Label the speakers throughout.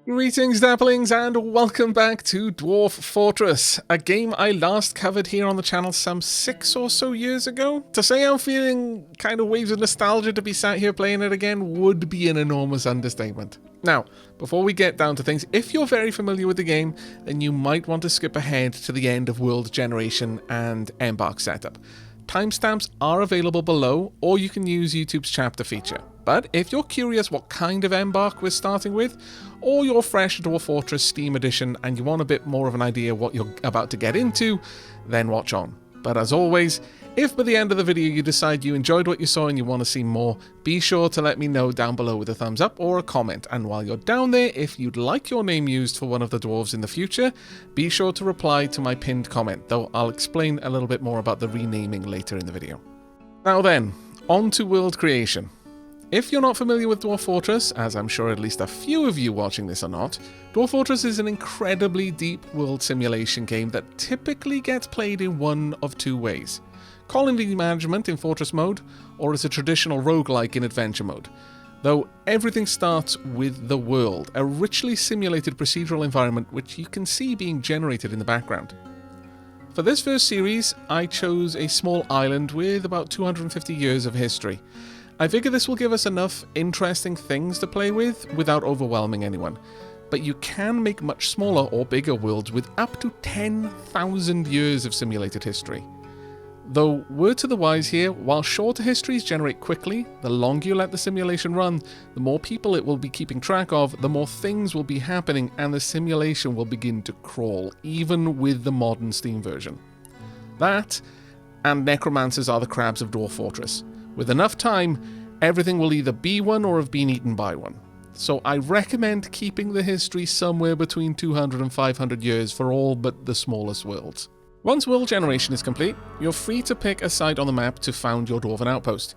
Speaker 1: Greetings, Dapplings, and welcome back to Dwarf Fortress, a game I last covered here on the channel some 6 or so years ago. To say I'm feeling kind of waves of nostalgia to be sat here playing it again would be an enormous understatement. Now, before we get down to things, if you're very familiar with the game, then you might want to skip ahead to the end of World Generation and Embark Setup. Timestamps are available below, or you can use YouTube's chapter feature. But if you're curious what kind of Embark we're starting with, or you're fresh to Dwarf Fortress Steam Edition and you want a bit more of an idea what you're about to get into, then watch on. But as always, if by the end of the video you decide you enjoyed what you saw and you want to see more, be sure to let me know down below with a thumbs up or a comment. And while you're down there, if you'd like your name used for one of the dwarves in the future, be sure to reply to my pinned comment, though I'll explain a little bit more about the renaming later in the video. Now then, on to world creation. If you're not familiar with Dwarf Fortress, as I'm sure at least a few of you watching this are not, Dwarf Fortress is an incredibly deep world simulation game that typically gets played in one of two ways. Colony management in Fortress mode, or as a traditional roguelike in adventure mode. Though everything starts with the world, a richly simulated procedural environment which you can see being generated in the background. For this first series, I chose a small island with about 250 years of history. I figure this will give us enough interesting things to play with without overwhelming anyone, but you can make much smaller or bigger worlds with up to 10,000 years of simulated history. Though, word to the wise here, while shorter histories generate quickly, the longer you let the simulation run, the more people it will be keeping track of, the more things will be happening, and the simulation will begin to crawl, even with the modern Steam version. That, and necromancers are the crabs of Dwarf Fortress. With enough time, everything will either be one or have been eaten by one. So I recommend keeping the history somewhere between 200 and 500 years for all but the smallest worlds. Once world generation is complete, you're free to pick a site on the map to found your dwarven outpost.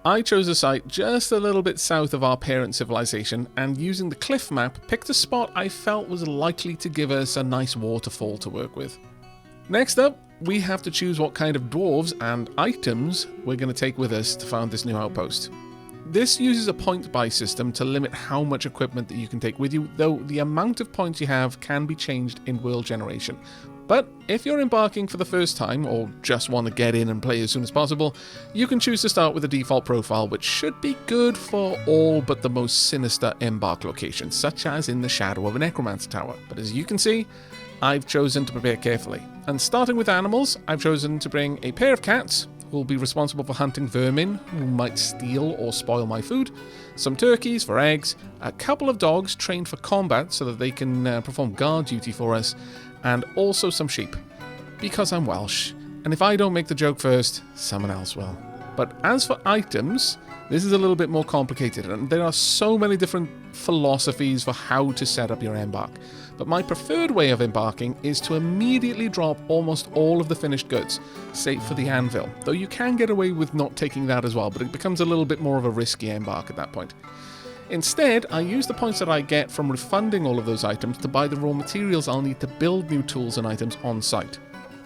Speaker 1: I chose a site just a little bit south of our parent civilization, and using the cliff map, picked a spot I felt was likely to give us a nice waterfall to work with. Next up, we have to choose what kind of dwarves and items we're going to take with us to found this new outpost. This uses a point-buy system to limit how much equipment that you can take with you, though the amount of points you have can be changed in world generation. But if you're embarking for the first time, or just want to get in and play as soon as possible, you can choose to start with a default profile, which should be good for all but the most sinister embark locations, such as in the shadow of a necromancer tower. But as you can see, I've chosen to prepare carefully. And starting with animals, I've chosen to bring a pair of cats, who will be responsible for hunting vermin who might steal or spoil my food, some turkeys for eggs, a couple of dogs trained for combat so that they can perform guard duty for us, and also some sheep, because I'm Welsh, and if I don't make the joke first, someone else will. But as for items, this is a little bit more complicated, and there are so many different philosophies for how to set up your embark. But my preferred way of embarking is to immediately drop almost all of the finished goods, save for the anvil, though you can get away with not taking that as well, but it becomes a little bit more of a risky embark at that point. Instead, I use the points that I get from refunding all of those items to buy the raw materials I'll need to build new tools and items on site.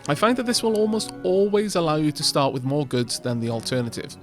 Speaker 1: I find that this will almost always allow you to start with more goods than the alternative,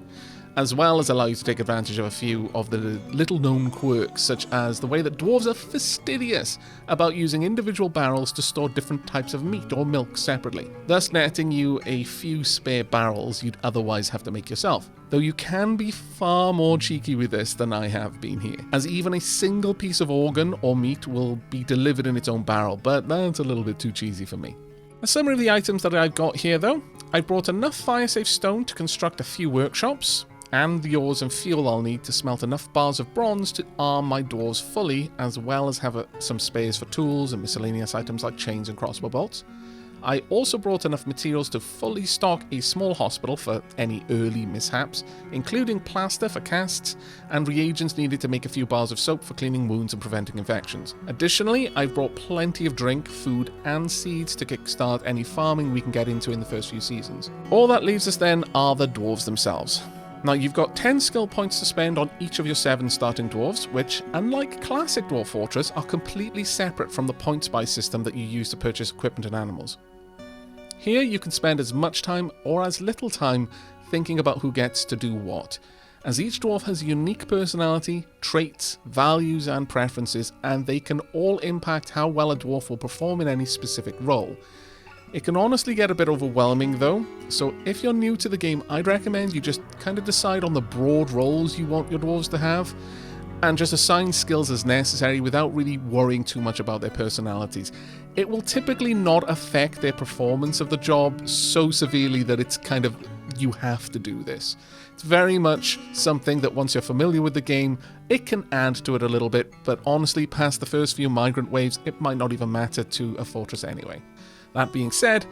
Speaker 1: as well as allow you to take advantage of a few of the little-known quirks, such as the way that dwarves are fastidious about using individual barrels to store different types of meat or milk separately, thus netting you a few spare barrels you'd otherwise have to make yourself. Though you can be far more cheeky with this than I have been here, as even a single piece of organ or meat will be delivered in its own barrel, but that's a little bit too cheesy for me. A summary of the items that I've got here though, I brought enough fire-safe stone to construct a few workshops, and the ores and fuel I'll need to smelt enough bars of bronze to arm my dwarves fully, as well as have some spares for tools and miscellaneous items like chains and crossbow bolts. I also brought enough materials to fully stock a small hospital for any early mishaps, including plaster for casts, and reagents needed to make a few bars of soap for cleaning wounds and preventing infections. Additionally, I've brought plenty of drink, food, and seeds to kickstart any farming we can get into in the first few seasons. All that leaves us then are the dwarves themselves. Now you've got 10 skill points to spend on each of your 7 starting dwarves, which, unlike classic Dwarf Fortress, are completely separate from the points buy system that you use to purchase equipment and animals. Here you can spend as much time or as little time thinking about who gets to do what, as each dwarf has a unique personality, traits, values and preferences, and they can all impact how well a dwarf will perform in any specific role. It can honestly get a bit overwhelming though, so if you're new to the game, I'd recommend you just kind of decide on the broad roles you want your dwarves to have, and just assign skills as necessary without really worrying too much about their personalities. It will typically not affect their performance of the job so severely that it's kind of, you have to do this. It's very much something that once you're familiar with the game, it can add to it a little bit, but honestly, past the first few migrant waves, it might not even matter to a fortress anyway. That being said,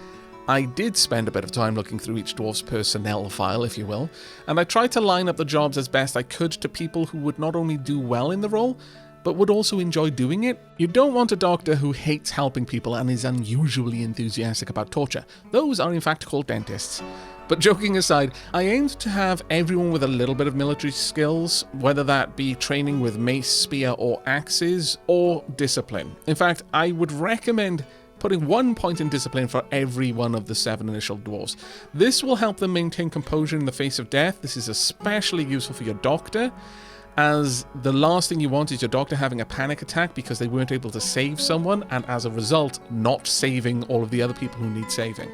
Speaker 1: I did spend a bit of time looking through each dwarf's personnel file, if you will, and I tried to line up the jobs as best I could to people who would not only do well in the role, but would also enjoy doing it. You don't want a doctor who hates helping people and is unusually enthusiastic about torture. Those are in fact called dentists. But joking aside, I aimed to have everyone with a little bit of military skills, whether that be training with mace, spear or axes, or discipline. In fact, I would recommend putting 1 point in discipline for every one of the 7 initial dwarves. This will help them maintain composure in the face of death. This is especially useful for your doctor, as the last thing you want is your doctor having a panic attack because they weren't able to save someone, and as a result, not saving all of the other people who need saving.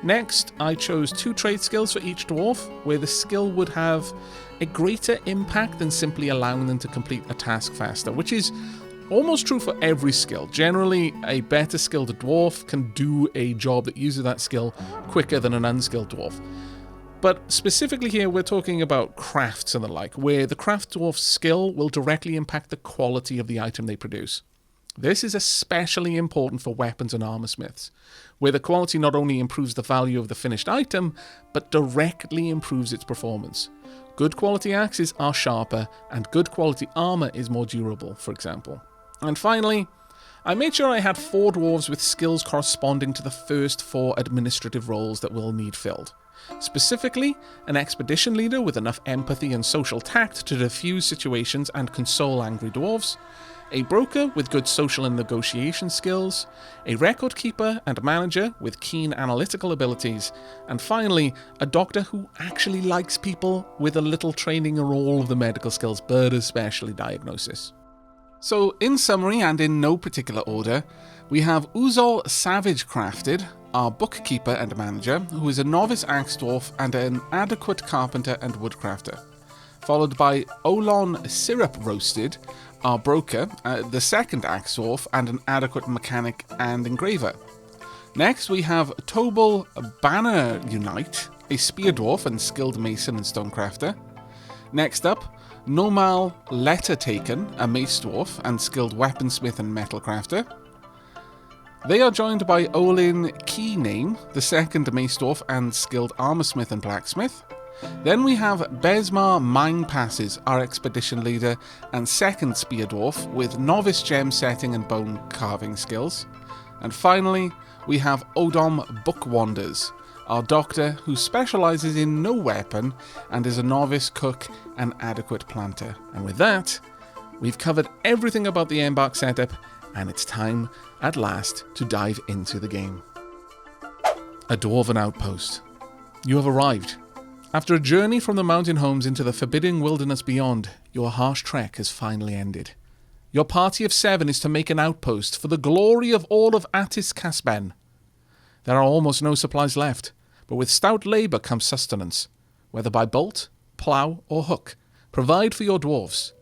Speaker 1: Next, I chose 2 trait skills for each dwarf, where the skill would have a greater impact than simply allowing them to complete a task faster, which is almost true for every skill. Generally, a better skilled dwarf can do a job that uses that skill quicker than an unskilled dwarf. But specifically here, we're talking about crafts and the like, where the craft dwarf's skill will directly impact the quality of the item they produce. This is especially important for weapons and armor smiths, where the quality not only improves the value of the finished item, but directly improves its performance. Good quality axes are sharper, and good quality armor is more durable, for example. And finally, I made sure I had 4 dwarves with skills corresponding to the first 4 administrative roles that we'll need filled. Specifically, an expedition leader with enough empathy and social tact to diffuse situations and console angry dwarves, a broker with good social and negotiation skills, a record keeper and manager with keen analytical abilities, and finally, a doctor who actually likes people with a little training in all of the medical skills, but especially diagnosis. So, in summary, and in no particular order, we have Uzol Savage Crafted, our bookkeeper and manager, who is a novice axe dwarf and an adequate carpenter and woodcrafter. Followed by Olon Syrup Roasted, our broker, the second axe dwarf and an adequate mechanic and engraver. Next we have Tobal Banner Unite, a spear dwarf and skilled mason and stonecrafter. Next up, Nomal Letter Taken, a mace dwarf and skilled weaponsmith and metalcrafter. They are joined by Olin Keyname, the second mace dwarf and skilled armorsmith and blacksmith. Then we have Besmar Mine Passes, our expedition leader and second spear dwarf with novice gem setting and bone carving skills. And finally, we have Odom Bookwanders, our doctor who specialises in no weapon and is a novice cook and adequate planter. And with that, we've covered everything about the Embark setup, and it's time at last to dive into the game. A dwarven outpost. You have arrived. After a journey from the mountain homes into the forbidding wilderness beyond, your harsh trek has finally ended. Your party of 7 is to make an outpost for the glory of all of Atis Casben. There are almost no supplies left, but with stout labour comes sustenance. Whether by bolt, plough or hook, provide for your dwarves.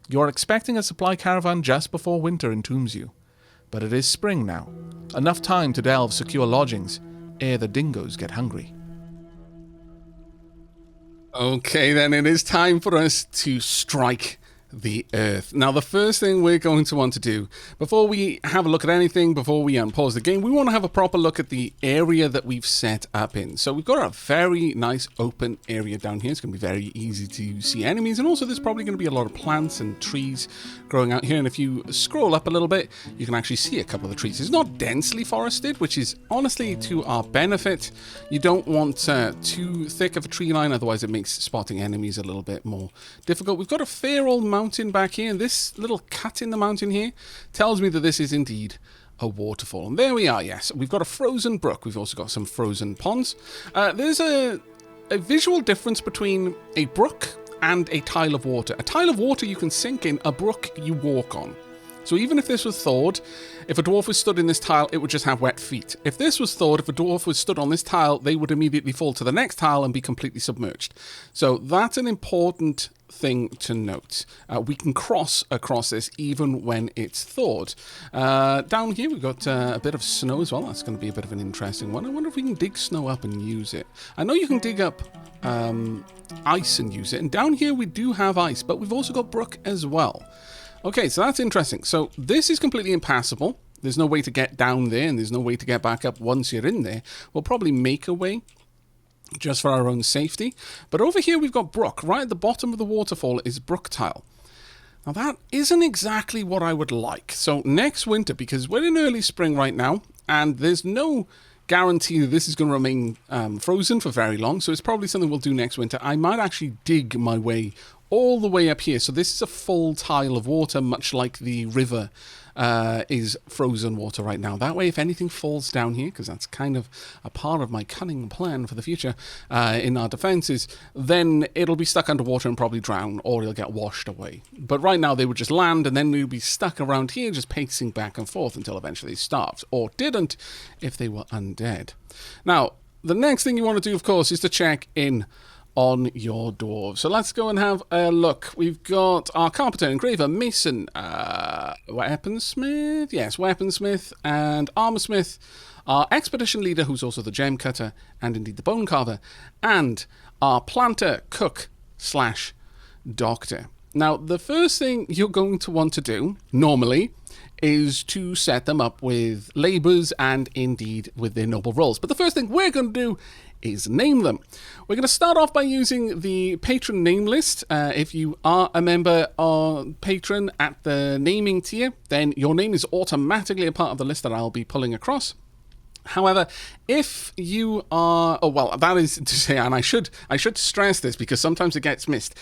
Speaker 1: You are expecting a supply caravan just before winter entombs you. But it is spring now. Enough time to delve secure lodgings, ere the dingoes get hungry. Okay, then it is time for us to strike the earth. Now, the first thing we're going to want to do, before we have a look at anything, before we unpause the game, we want to have a proper look at the area that we've set up in. So we've got a very nice open area down here. It's going to be very easy to see enemies, and also there's probably going to be a lot of plants and trees growing out here. And if you scroll up a little bit, you can actually see a couple of the trees. It's not densely forested, which is honestly to our benefit. You don't want too thick of a tree line, otherwise it makes spotting enemies a little bit more difficult. We've got a fair old mountain back here, and this little cut in the mountain here tells me that this is indeed a waterfall. And there we are, yes. We've got a frozen brook. We've also got some frozen ponds. There's a visual difference between a brook and a tile of water. A tile of water you can sink in, a brook you walk on. So even if this was thawed, if a dwarf was stood in this tile, it would just have wet feet. If this was thawed, if a dwarf was stood on this tile, they would immediately fall to the next tile and be completely submerged. So that's an important thing to note. We can cross across this even when it's thawed. Down here we've got a bit of snow as well. That's going to be a bit of an interesting one. I wonder if we can dig snow up and use it. I know you can dig up ice and use it. And down here we do have ice, but we've also got brook as well. Okay, so that's interesting. So this is completely impassable. There's no way to get down there, and there's no way to get back up once you're in there. We'll probably make a way just for our own safety. But over here we've got brook. Right at the bottom of the waterfall is brook tile. Now that isn't exactly what I would like. So next winter, because we're in early spring right now, and there's no guarantee that this is going to remain frozen for very long, so it's probably something we'll do next winter. I might actually dig my way all the way up here. So this is a full tile of water, much like the river is frozen water right now. That way, if anything falls down here, because that's kind of a part of my cunning plan for the future in our defenses, then it'll be stuck underwater and probably drown, or it'll get washed away. But right now, they would just land, and then we'd be stuck around here, just pacing back and forth until eventually they starved, or didn't if they were undead. Now, the next thing you want to do, of course, is to check in on your dwarves. So let's go and have a look. We've got our carpenter, engraver, mason, weaponsmith, yes, weaponsmith, and armorsmith, our expedition leader, who's also the gem cutter, and indeed the bone carver, and our planter, cook, / doctor. Now, the first thing you're going to want to do, normally, is to set them up with labours and indeed with their noble roles. But the first thing we're going to do is name them. We're going to start off by using the patron name list. If you are a member or patron at the naming tier, then your name is automatically a part of the list that I'll be pulling across. However, if you are, oh well, that is to say, and I should stress this because sometimes it gets missed.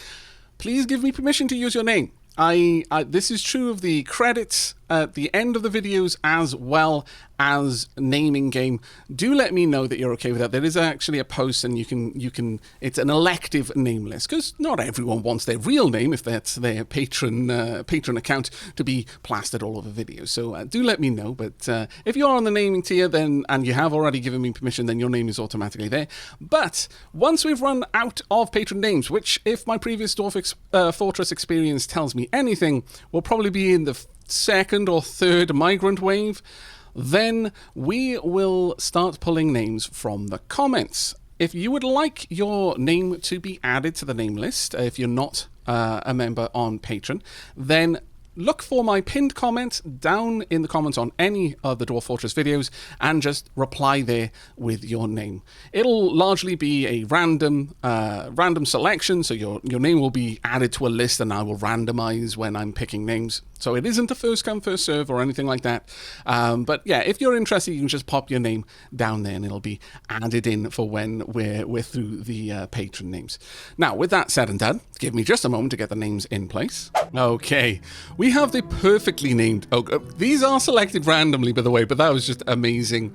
Speaker 1: Please give me permission to use your name. This is true of the credits at the end of the videos as well as naming game. Do let me know that you're okay with that. There is actually a post, and you can it's an elective name list, because not everyone wants their real name, if that's their patron account, to be plastered all over videos. So do let me know. But if you're on the naming tier, then and you have already given me permission, then your name is automatically there. But once we've run out of patron names, which if my previous Dwarf Fortress experience tells me anything, will probably be in the second or third migrant wave, then we will start pulling names from the comments. If you would like your name to be added to the name list, if you're not a member on Patreon, then look for my pinned comment down in the comments on any of the Dwarf Fortress videos and just reply there with your name. It'll largely be a random selection, so your name will be added to a list and I will randomize when I'm picking names. So it isn't a first come, first serve or anything like that. But yeah, if you're interested, you can just pop your name down there and it'll be added in for when we're through the patron names. Now, with that said and done, give me just a moment to get the names in place. Okay, we have the perfectly named Oak. These are selected randomly, by the way, but that was just amazing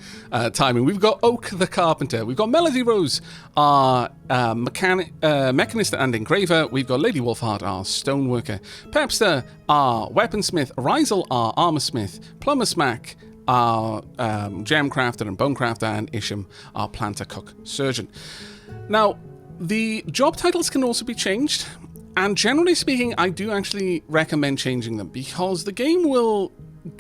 Speaker 1: timing. We've got Oak the Carpenter. We've got Melody Rose, our mechanist and engraver. We've got Lady Wolfheart, our stoneworker. Pepster, our weaponsmith. Rizel, our armorsmith. Plumber Smack, our gem crafter and bone crafter. And Isham, our planter, cook, surgeon. Now, the job titles can also be changed. And generally speaking, I do actually recommend changing them, because the game will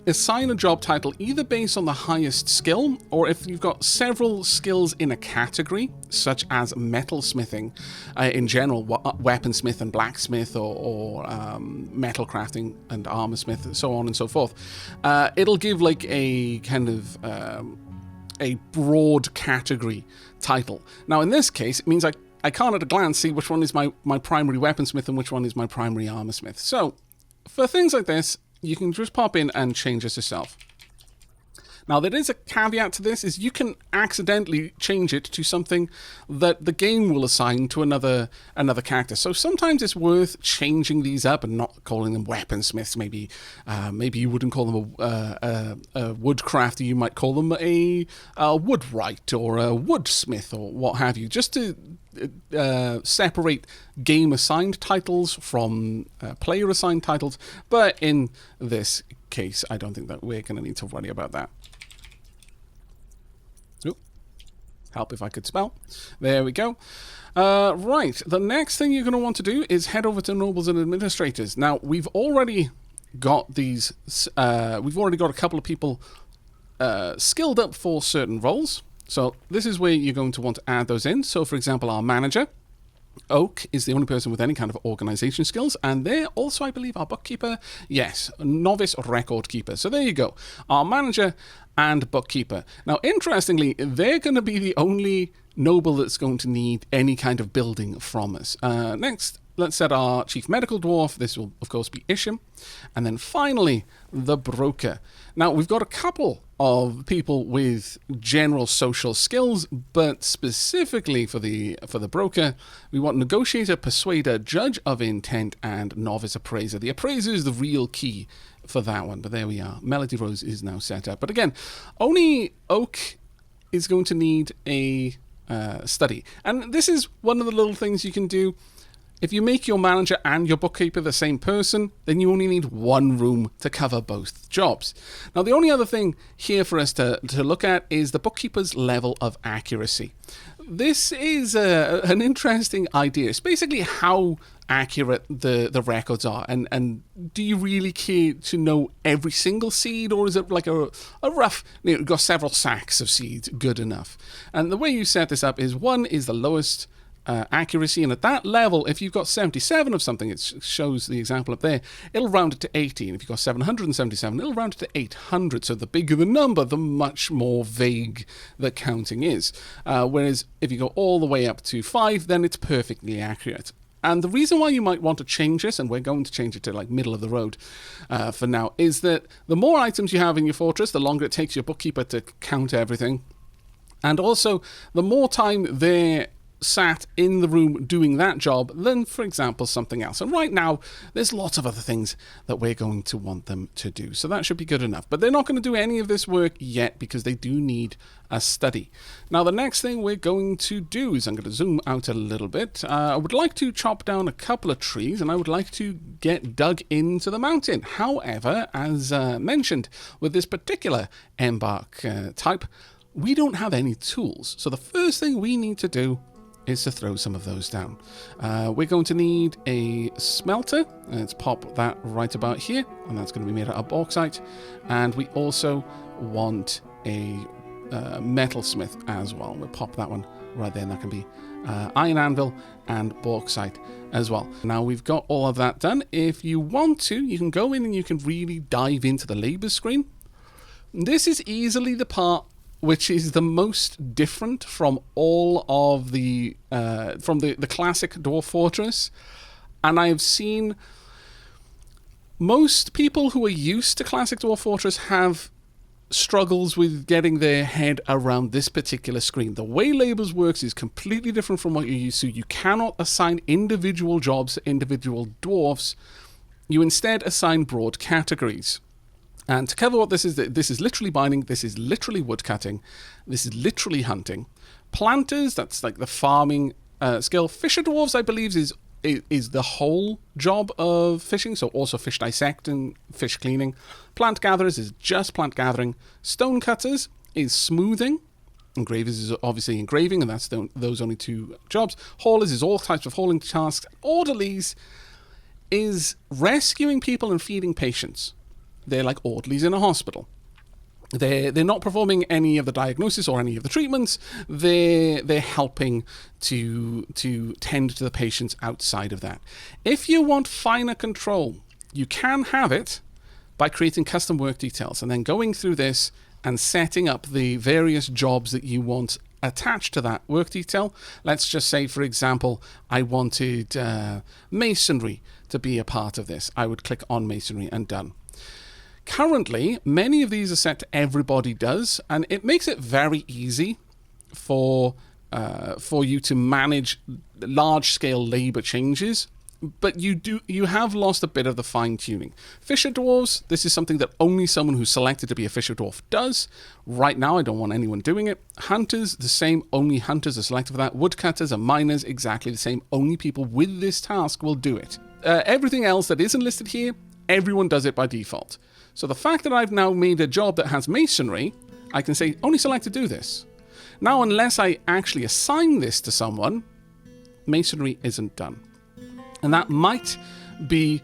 Speaker 1: assign a job title either based on the highest skill, or if you've got several skills in a category, such as metalsmithing in general, weaponsmith and blacksmith, or metal crafting and armorsmith, so on and so forth. It'll give like a kind of a broad category title. Now, in this case, it means I can't at a glance see which one is my primary weaponsmith and which one is my primary armorsmith. So, for things like this, you can just pop in and change this yourself. Now, there is a caveat to this, is you can accidentally change it to something that the game will assign to another character. So sometimes it's worth changing these up and not calling them weaponsmiths. Maybe you wouldn't call them a woodcrafter. You might call them a woodwright or a woodsmith or what have you, just to separate game-assigned titles from player-assigned titles. But in this case, I don't think that we're going to need to worry about that. Oop. Help if I could spell. There we go. Right, the next thing you're going to want to do is head over to Nobles and Administrators. Now, we've already got these, we've already got a couple of people skilled up for certain roles. So this is where you're going to want to add those in. So, for example, our manager, Oak, is the only person with any kind of organization skills, and they're also, I believe, our bookkeeper. Yes, novice record keeper. So there you go, our manager and bookkeeper. Now, interestingly, they're going to be the only noble that's going to need any kind of building from us. Next, let's set our chief medical dwarf. This will, of course, be Isham. And then finally, the broker. Now, we've got a couple of people with general social skills, but specifically for the broker, we want negotiator, persuader, judge of intent, and novice appraiser. The appraiser is the real key for that one, but there we are. Melody Rose is now set up. But again, only Oak is going to need a study. And this is one of the little things you can do. If you make your manager and your bookkeeper the same person, then you only need one room to cover both jobs. Now, the only other thing here for us to look at is the bookkeeper's level of accuracy. This is an interesting idea. It's basically how accurate the records are. And do you really care to know every single seed, or is it like a rough, you've got several sacks of seeds, good enough? And the way you set this up is 1 is the lowest accuracy, and at that level, if you've got 77 of something, it shows the example up there, it'll round it to 80, and if you've got 777, it'll round it to 800. So the bigger the number, the much more vague the counting is. Whereas if you go all the way up to 5, then it's perfectly accurate. And the reason why you might want to change this, and we're going to change it to like middle of the road for now, is that the more items you have in your fortress, the longer it takes your bookkeeper to count everything. And also, the more time they're sat in the room doing that job than, for example, something else. And right now, there's lots of other things that we're going to want them to do. So that should be good enough. But they're not going to do any of this work yet because they do need a study. Now, the next thing we're going to do is I'm going to zoom out a little bit. I would like to chop down a couple of trees, and I would like to get dug into the mountain. However, as mentioned, with this particular Embark type, we don't have any tools. So the first thing we need to do is to throw some of those down. We're going to need a smelter. Let's pop that right about here, and that's going to be made out of bauxite. And we also want a metalsmith as well. We'll pop that one right there, and that can be iron anvil and bauxite as well. Now we've got all of that done. If you want to, you can go in and you can really dive into the labor screen. This is easily the part which is the most different from all of the classic Dwarf Fortress. And I've seen most people who are used to classic Dwarf Fortress have struggles with getting their head around this particular screen. The way labels works is completely different from what you're used to. You cannot assign individual jobs to individual dwarfs. You instead assign broad categories. And to cover what this is literally mining, this is literally woodcutting, this is literally hunting. Planters, that's like the farming skill. Fisher dwarves, I believe, is the whole job of fishing, so also fish dissecting, fish cleaning. Plant gatherers is just plant gathering. Stone cutters is smoothing. Engravers is obviously engraving, and that's those only 2 jobs. Haulers is all types of hauling tasks. Orderlies is rescuing people and feeding patients. They're like orderlies in a hospital. They're not performing any of the diagnosis or any of the treatments. They're helping to tend to the patients outside of that. If you want finer control, you can have it by creating custom work details and then going through this and setting up the various jobs that you want attached to that work detail. Let's just say, for example, I wanted masonry to be a part of this. I would click on masonry and done. Currently, many of these are set to everybody does, and it makes it very easy for you to manage large-scale labor changes, but you have lost a bit of the fine-tuning. Fisher Dwarves, this is something that only someone who's selected to be a Fisher Dwarf does. Right now, I don't want anyone doing it. Hunters, the same, only hunters are selected for that. Woodcutters and miners, exactly the same. Only people with this task will do it. Everything else that isn't listed here, everyone does it by default. So the fact that I've now made a job that has masonry, I can say, only select to do this. Now, unless I actually assign this to someone, masonry isn't done. And that might be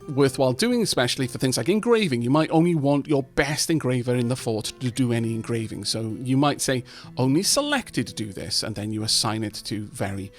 Speaker 1: worthwhile doing, especially for things like engraving. You might only want your best engraver in the fort to do any engraving. So you might say, only selected to do this, and then you assign it to very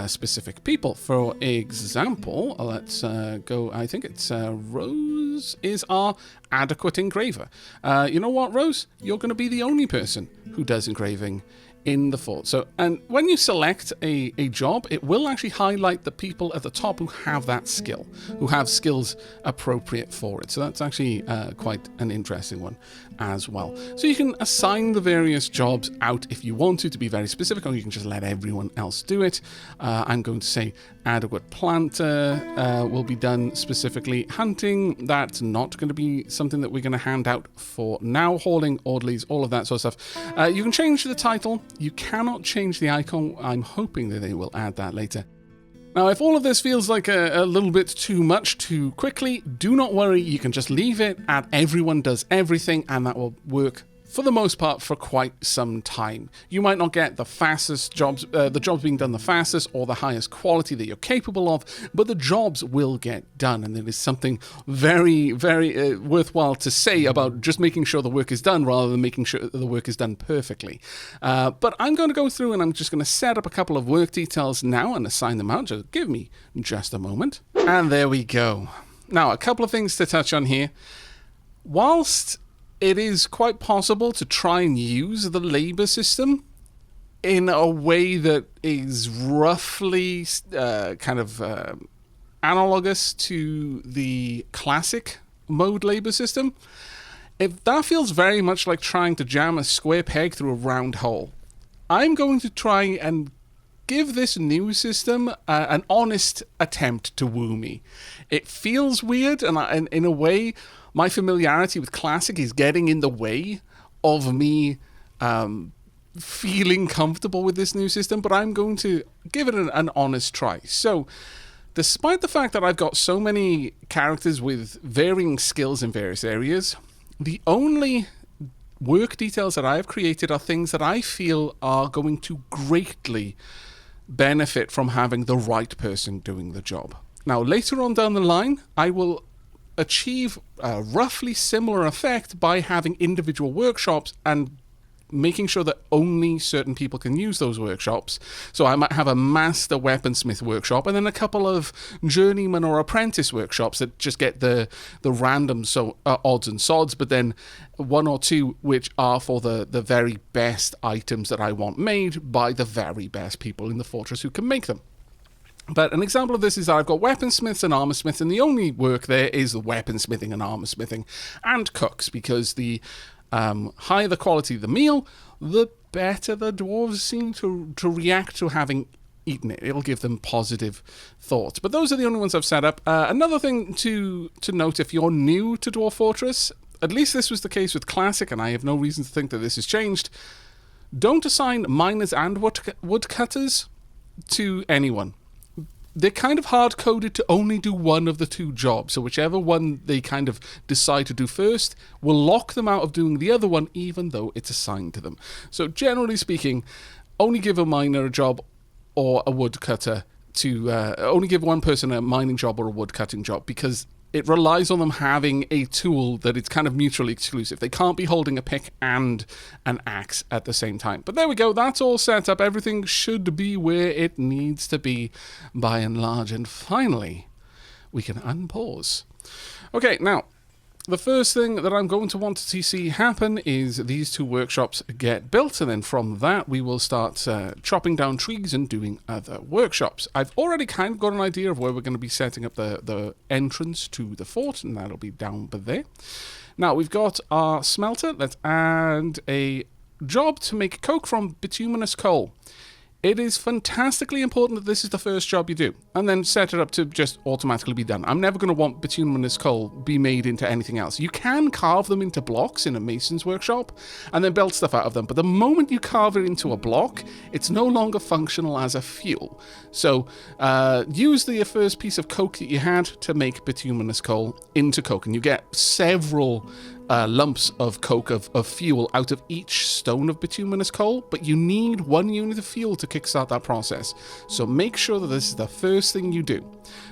Speaker 1: specific people. For example, let's go, I think it's Rose is our adequate engraver. You know what, Rose? You're going to be the only person who does engraving in the fort. So, and when you select a job, it will actually highlight the people at the top who have that skill, who have skills appropriate for it. So that's actually quite an interesting one as well. So you can assign the various jobs out if you want to be very specific, or you can just let everyone else do it. I'm going to say adequate planter will be done specifically. Hunting, that's not going to be something that we're going to hand out for now. Hauling, orderlies, all of that sort of stuff. You can change the title. You cannot change the icon. I'm hoping that they will add that later. Now, if all of this feels like a little bit too much too quickly, do not worry. You can just leave it at everyone does everything, and that will work for the most part for quite some time. You might not get the fastest jobs, the jobs being done the fastest or the highest quality that you're capable of, but the jobs will get done, and there is something very, very worthwhile to say about just making sure the work is done rather than making sure the work is done perfectly. But I'm going to go through and I'm just going to set up a couple of work details now and assign them out. Just give me just a moment. And there we go. Now, a couple of things to touch on here. Whilst it is quite possible to try and use the labor system in a way that is roughly analogous to the classic mode labor system. If that feels very much like trying to jam a square peg through a round hole, I'm going to try and give this new system an honest attempt to woo me. It feels weird, and in a way, my familiarity with Classic is getting in the way of me feeling comfortable with this new system, but I'm going to give it an honest try. So, despite the fact that I've got so many characters with varying skills in various areas, the only work details that I have created are things that I feel are going to greatly benefit from having the right person doing the job. Now, later on down the line, I will achieve a roughly similar effect by having individual workshops and making sure that only certain people can use those workshops. So I might have a master weaponsmith workshop and then a couple of journeyman or apprentice workshops that just get the random odds and sods, but then one or two which are for the very best items that I want made by the very best people in the fortress who can make them. But an example of this is that I've got weaponsmiths and armorsmiths, and the only work there is the weaponsmithing and armorsmithing, and cooks, because the higher the quality of the meal, the better the dwarves seem to react to having eaten it. It'll give them positive thoughts. But those are the only ones I've set up. Another thing to note, if you're new to Dwarf Fortress, at least this was the case with Classic, and I have no reason to think that this has changed, don't assign miners and woodcutters to anyone. They're kind of hard-coded to only do one of the two jobs, so whichever one they kind of decide to do first will lock them out of doing the other one, even though it's assigned to them. So generally speaking, only give a miner a job or a woodcutter to... only give one person a mining job or a woodcutting job, because it relies on them having a tool that it's kind of mutually exclusive. They can't be holding a pick and an axe at the same time. But there we go, that's all set up. Everything should be where it needs to be by and large. And finally, we can unpause. Okay, now, the first thing that I'm going to want to see happen is these 2 workshops get built, and then from that we will start chopping down trees and doing other workshops. I've already kind of got an idea of where we're going to be setting up the entrance to the fort, and that'll be down by there. Now, we've got our smelter. Let's add a job to make coke from bituminous coal. It is fantastically important that this is the first job you do, and then set it up to just automatically be done. I'm never going to want bituminous coal be made into anything else. You can carve them into blocks in a mason's workshop, and then build stuff out of them, but the moment you carve it into a block, it's no longer functional as a fuel. So use the first piece of coke that you had to make bituminous coal into coke, and you get several lumps of coke of fuel out of each stone of bituminous coal, but you need 1 unit of fuel to kickstart that process. So make sure that this is the first thing you do.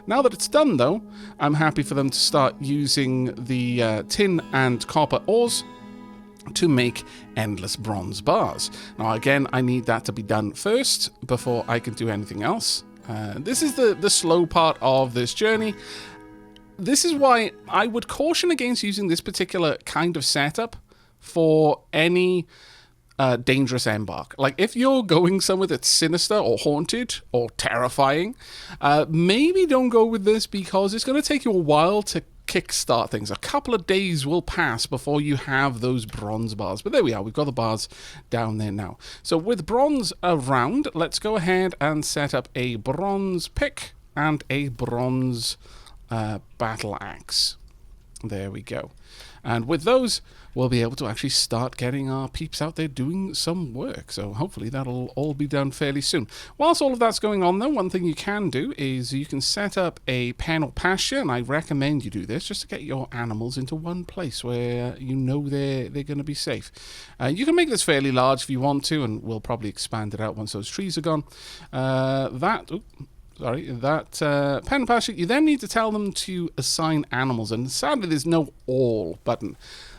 Speaker 1: Now that it's done, though, I'm happy for them to start using the tin and copper ores to make endless bronze bars. Now, again, I need that to be done first before I can do anything else. This is the slow part of this journey. This is why I would caution against using this particular kind of setup for any dangerous embark. Like, if you're going somewhere that's sinister or haunted or terrifying, maybe don't go with this, because it's going to take you a while to kickstart things. A couple of days will pass before you have those bronze bars. But there we are. We've got the bars down there now. So with bronze around, let's go ahead and set up a bronze pick and a bronze battle axe. There we go. And with those, we'll be able to actually start getting our peeps out there doing some work. So hopefully that'll all be done fairly soon. Whilst all of that's going on, though, one thing you can do is you can set up a pen or pasture, and I recommend you do this just to get your animals into one place where you know they're going to be safe. You can make this fairly large if you want to, and we'll probably expand it out once those trees are gone. That pen pasture, you then need to tell them to assign animals, and sadly there's no all button.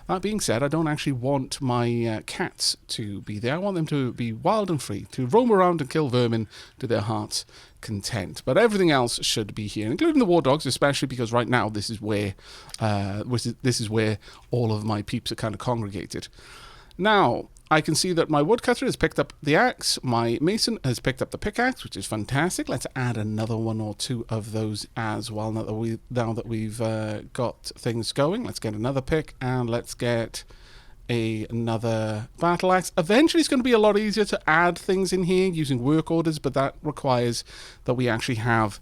Speaker 1: That being said, I don't actually want my cats to be there. I want them to be wild and free, to roam around and kill vermin to their heart's content. But everything else should be here, including the war dogs, especially because right now this is where all of my peeps are kind of congregated. Now, I can see that my woodcutter has picked up the axe, my mason has picked up the pickaxe, which is fantastic. Let's add another 1 or 2 of those as well now that we've got things going. Let's get another pick, and let's get another battle axe. Eventually it's going to be a lot easier to add things in here using work orders, but that requires that we actually have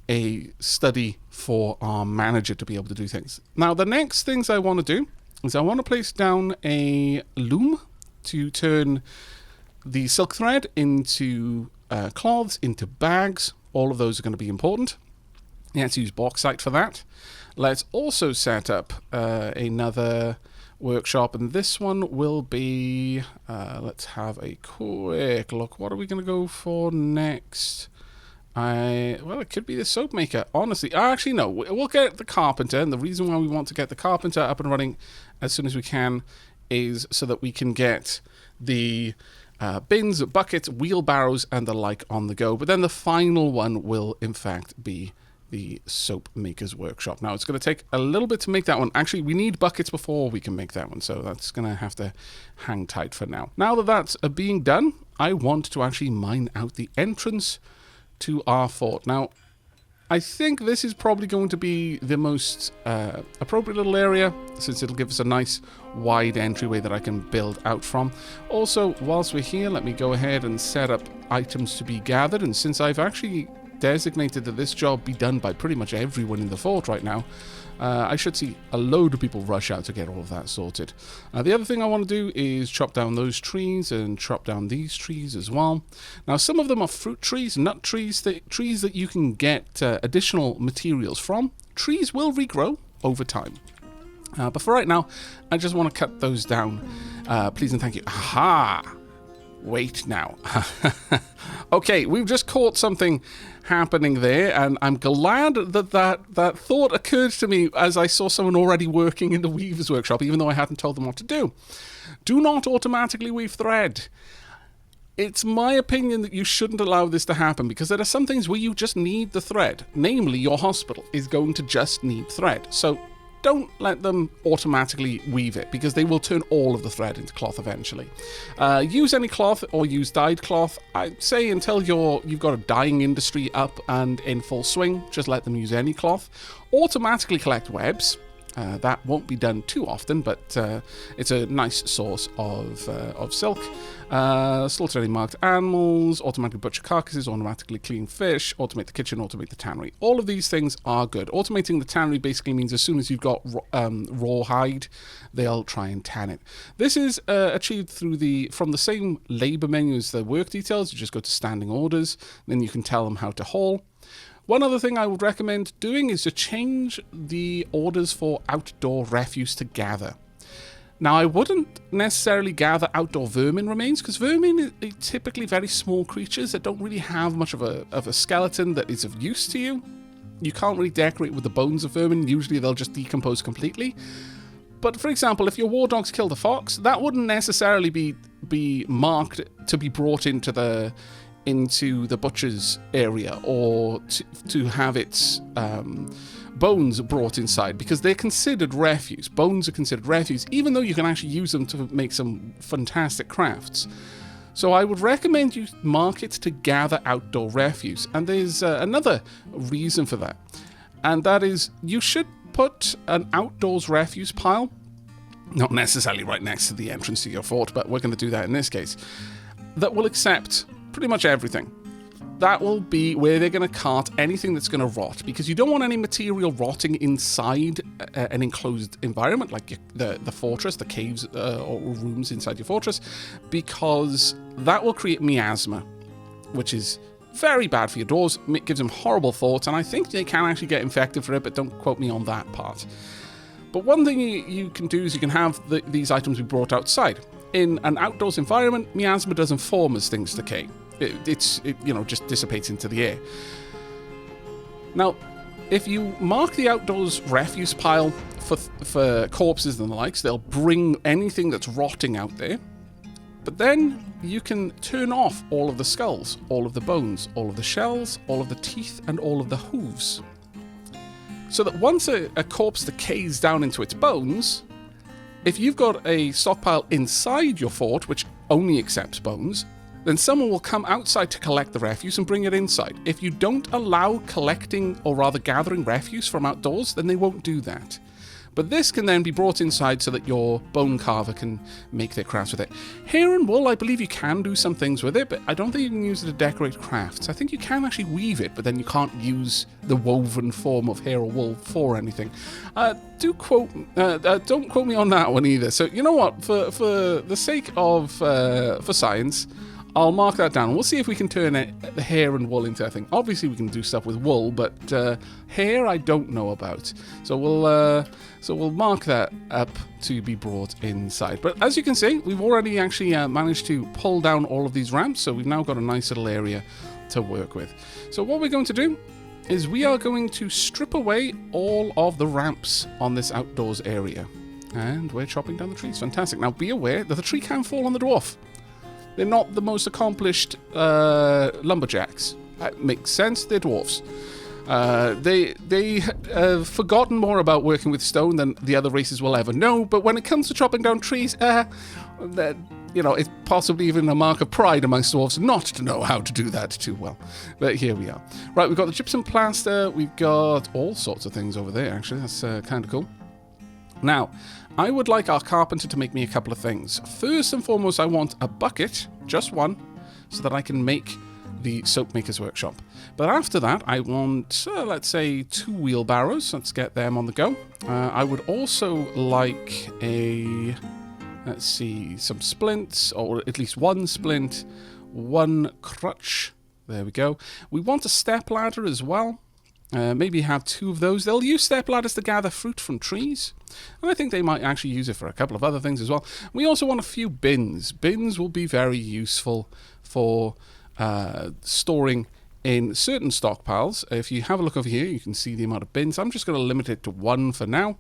Speaker 1: a study for our manager to be able to do things. Now, the next things I want to do is I want to place down a loom to turn the silk thread into cloths, into bags. All of those are going to be important. Let's use bauxite for that. Let's also set up another workshop, and this one will be, let's have a quick look. What are we going to go for next? Well, it could be the soap maker. Honestly, actually, no. We'll get the carpenter, and the reason why we want to get the carpenter up and running as soon as we can is so that we can get the bins, buckets, wheelbarrows, and the like on the go. But then the final one will, in fact, be the soap maker's workshop. Now, it's going to take a little bit to make that one. Actually, we need buckets before we can make that one, so that's going to have to hang tight for now. Now that that's being done, I want to actually mine out the entrance to our fort. Now, I think this is probably going to be the most appropriate little area, since it'll give us a nice wide entryway that I can build out from. Also, whilst we're here, let me go ahead and set up items to be gathered, and since I've actually designated that this job be done by pretty much everyone in the fort right now, I should see a load of people rush out to get all of that sorted. The other thing I want to do is chop down those trees and chop down these trees as well. Now, some of them are fruit trees, nut trees, trees that you can get additional materials from. Trees will regrow over time. But for right now, I just want to cut those down. Please and thank you. Aha! Wait now. Okay, we've just caught something happening there, and I'm glad that thought occurred to me as I saw someone already working in the weaver's workshop, even though I hadn't told them what to do. Do not automatically weave thread. It's my opinion that you shouldn't allow this to happen, because there are some things where you just need the thread. Namely, your hospital is going to just need thread. So don't let them automatically weave it, because they will turn all of the thread into cloth eventually. Use any cloth or use dyed cloth. I'd say until you've got a dyeing industry up and in full swing, just let them use any cloth. Automatically collect webs. That won't be done too often, but it's a nice source of silk. Slaughter any marked animals, automatically butcher carcasses, automatically clean fish, automate the kitchen, automate the tannery. All of these things are good. Automating the tannery basically means as soon as you've got raw hide, they'll try and tan it. This is achieved from the same labor menu as the work details. You just go to standing orders, then you can tell them how to haul. One other thing I would recommend doing is to change the orders for outdoor refuse to gather. Now, I wouldn't necessarily gather outdoor vermin remains, because vermin are typically very small creatures that don't really have much of a skeleton that is of use to you. You can't really decorate with the bones of vermin. Usually they'll just decompose completely. But for example, if your war dogs killed a fox, that wouldn't necessarily be marked to be brought into the butcher's area, or to have its bones brought inside, because they're considered refuse. Bones are considered refuse, even though you can actually use them to make some fantastic crafts. So I would recommend you mark it to gather outdoor refuse. And there's another reason for that, and that is you should put an outdoors refuse pile, not necessarily right next to the entrance to your fort, but we're going to do that in this case, that will accept pretty much everything. That will be where they're going to cart anything that's going to rot, because you don't want any material rotting inside an enclosed environment like the fortress, the caves or rooms inside your fortress, because that will create miasma, which is very bad for your doors. It gives them horrible thoughts, and I think they can actually get infected for it, but don't quote me on that part. But one thing you can do is you can have these items be brought outside. In an outdoors environment, miasma doesn't form as things decay. It just dissipates into the air. Now, if you mark the outdoors refuse pile for corpses and the likes, they'll bring anything that's rotting out there. But then you can turn off all of the skulls, all of the bones, all of the shells, all of the teeth, and all of the hooves. So that once a corpse decays down into its bones, if you've got a stockpile inside your fort, which only accepts bones, then someone will come outside to collect the refuse and bring it inside. If you don't allow collecting, or rather gathering refuse from outdoors, then they won't do that. But this can then be brought inside so that your bone carver can make their crafts with it. Hair and wool, I believe you can do some things with it, but I don't think you can use it to decorate crafts. I think you can actually weave it, but then you can't use the woven form of hair or wool for anything. Don't quote me on that one either. So you know what? For the sake of for science, I'll mark that down. We'll see if we can turn the hair and wool into a thing. Obviously, we can do stuff with wool, but hair I don't know about. So we'll mark that up to be brought inside. But as you can see, we've already actually managed to pull down all of these ramps, so we've now got a nice little area to work with. So what we're going to do is we are going to strip away all of the ramps on this outdoors area. And we're chopping down the trees. Fantastic. Now be aware that the tree can fall on the dwarf. They're not the most accomplished lumberjacks. That makes sense, they're dwarfs. They have forgotten more about working with stone than the other races will ever know, but when it comes to chopping down trees, it's possibly even a mark of pride amongst dwarves not to know how to do that too well. But here we are. Right, we've got the gypsum plaster, we've got all sorts of things over there, actually. That's kind of cool. Now, I would like our carpenter to make me a couple of things. First and foremost, I want a bucket, just one, so that I can make the soap maker's workshop. But after that, I want, let's say, 2 wheelbarrows. Let's get them on the go. I would also like some splints, or at least 1 splint, 1 crutch. There we go. We want a step ladder as well. Maybe have 2 of those. They'll use step ladders to gather fruit from trees. And I think they might actually use it for a couple of other things as well. We also want a few bins. Bins will be very useful for storing in certain stockpiles. If you have a look over here, you can see the amount of bins. I'm just going to limit it to 1 for now.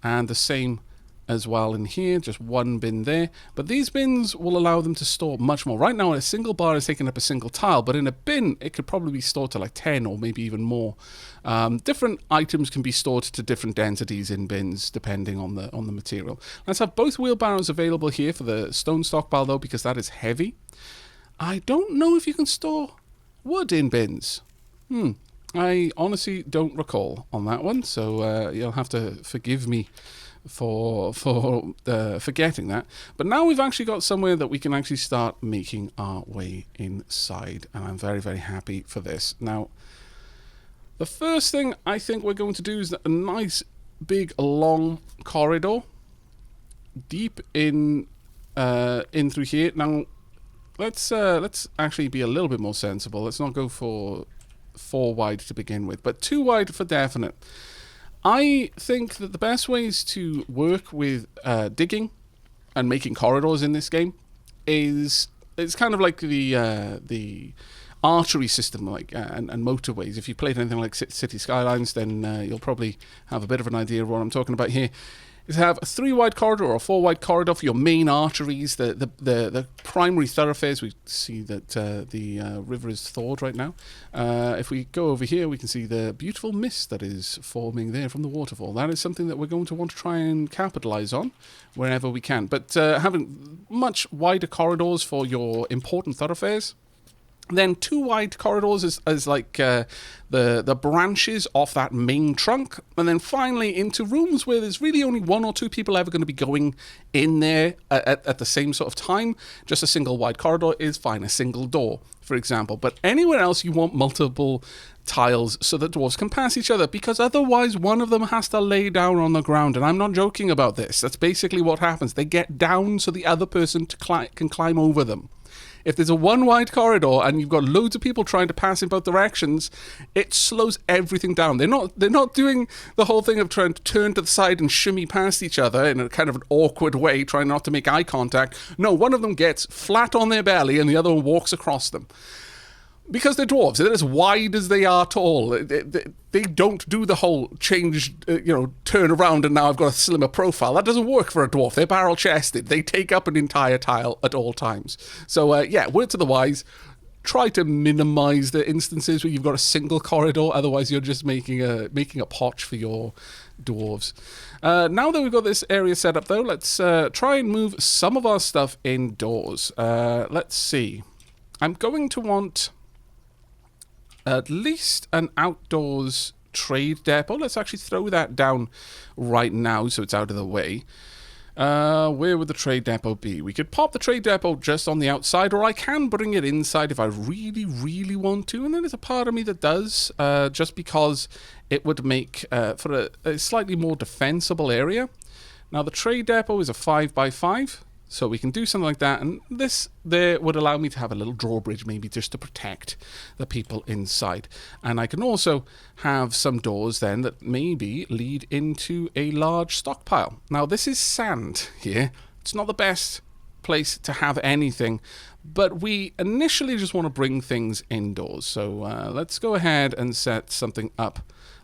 Speaker 1: And the same as well in here, just one bin there. But these bins will allow them to store much more. Right now, a single bar is taking up a single tile, but in a bin, it could probably be stored to like 10 or maybe even more. Different items can be stored to different densities in bins, depending on the material. Let's have both wheelbarrows available here for the stone stockpile, though, because that is heavy. I don't know if you can store wood in bins. I honestly don't recall on that one, so you'll have to forgive me for forgetting that. But now we've actually got somewhere that we can actually start making our way inside, and I'm very, very happy for this. Now, the first thing I think we're going to do is a nice, big, long corridor deep in through here. Now, let's actually be a little bit more sensible. Let's not go for 4 wide to begin with, but 2 wide for definite. I think that the best ways to work with digging and making corridors in this game is it's kind of like the artery system, like and motorways. If you played anything like City Skylines, then you'll probably have a bit of an idea of what I'm talking about here. Is have a 3 wide corridor or a 4 wide corridor for your main arteries, the primary thoroughfares. We see that the river is thawed right now. If we go over here, we can see the beautiful mist that is forming there from the waterfall. That is something that we're going to want to try and capitalize on wherever we can. But having much wider corridors for your important thoroughfares. Then 2 wide corridors as like the branches off that main trunk. And then finally into rooms where there's really only 1 or 2 people ever going to be going in there at the same sort of time. Just a single wide corridor is fine, a single door, for example. But anywhere else you want multiple tiles so that dwarves can pass each other, because otherwise one of them has to lay down on the ground. And I'm not joking about this. That's basically what happens. They get down so the other person can climb over them. If there's a 1 wide corridor and you've got loads of people trying to pass in both directions, it slows everything down. They're not doing the whole thing of trying to turn to the side and shimmy past each other in a kind of an awkward way, trying not to make eye contact. No, one of them gets flat on their belly and the other one walks across them. Because they're dwarves, they're as wide as they are tall. They don't do the whole change, turn around and now I've got a slimmer profile. That doesn't work for a dwarf. They're barrel-chested. They take up an entire tile at all times. So, word to the wise, try to minimize the instances where you've got a single corridor. Otherwise, you're just making a potch for your dwarves. Now that we've got this area set up, though, let's try and move some of our stuff indoors. Let's see. I'm going to want at least an outdoors trade depot. Let's actually throw that down right now so it's out of the way. Where would the trade depot be? We could pop the trade depot just on the outside, or I can bring it inside if I really, really want to. And then there's a part of me that does, just because it would make for a slightly more defensible area. Now, the trade depot is a 5x5. So we can do something like that, and this there would allow me to have a little drawbridge, maybe just to protect the people inside. And I can also have some doors then that maybe lead into a large stockpile. Now, this is sand here. It's not the best place to have anything, but we initially just want to bring things indoors. So let's go ahead and set something up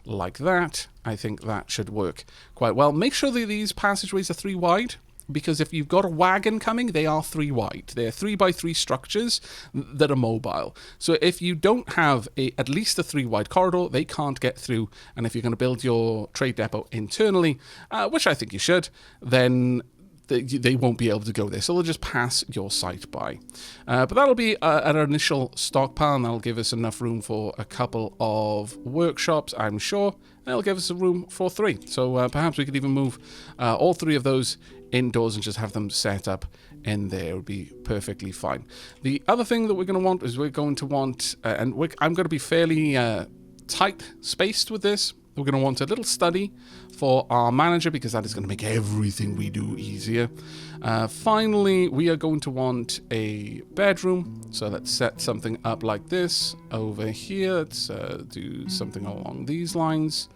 Speaker 1: like that. I think that should work quite well. Make sure that these passageways are 3 wide. Because if you've got a wagon coming, they are 3 wide. They're 3x3 structures that are mobile. So if you don't have at least a 3 wide corridor, they can't get through. And if you're going to build your trade depot internally, which I think you should, then they won't be able to go there. So they'll just pass your site by. But that'll be an initial stockpile, and that'll give us enough room for a couple of workshops, I'm sure. And it'll give us a room for 3. So perhaps we could even move all 3 of those indoors and just have them set up in there. It would be perfectly fine. The other thing that we're going to want is we're going to want, I'm going to be fairly tight spaced with this. We're going to want a little study for our manager, because that is going to make everything we do easier. Finally, we are going to want a bedroom. So let's set something up like this over here. Let's do something along these lines.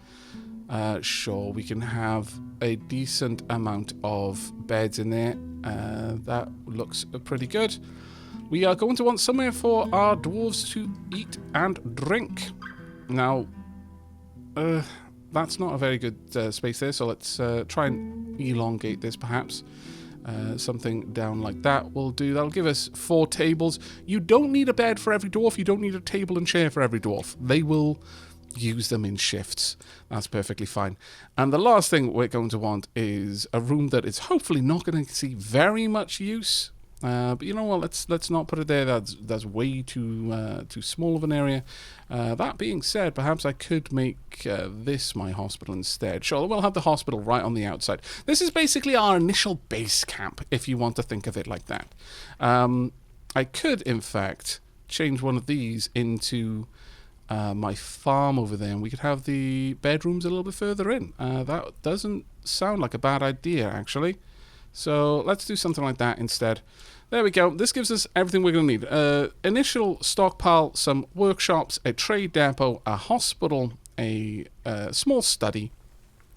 Speaker 1: Sure, we can have a decent amount of beds in there. That looks pretty good. We are going to want somewhere for our dwarves to eat and drink. Now, that's not a very good space there, so let's try and elongate this perhaps. Something down like that will do. That'll give us 4 tables. You don't need a bed for every dwarf. You don't need a table and chair for every dwarf. They will use them in shifts. That's perfectly fine. And the last thing we're going to want is a room that is hopefully not going to see very much use. But you know what? Let's not put it there. That's way too small of an area. That being said, perhaps I could make this my hospital instead. Sure, we'll have the hospital right on the outside. This is basically our initial base camp, if you want to think of it like that. I could, in fact, change one of these into my farm over there, and we could have the bedrooms a little bit further in. That doesn't sound like a bad idea, actually. So let's do something like that instead. There we go. This gives us everything we're going to need. Initial stockpile, some workshops, a trade depot, a hospital, a small study,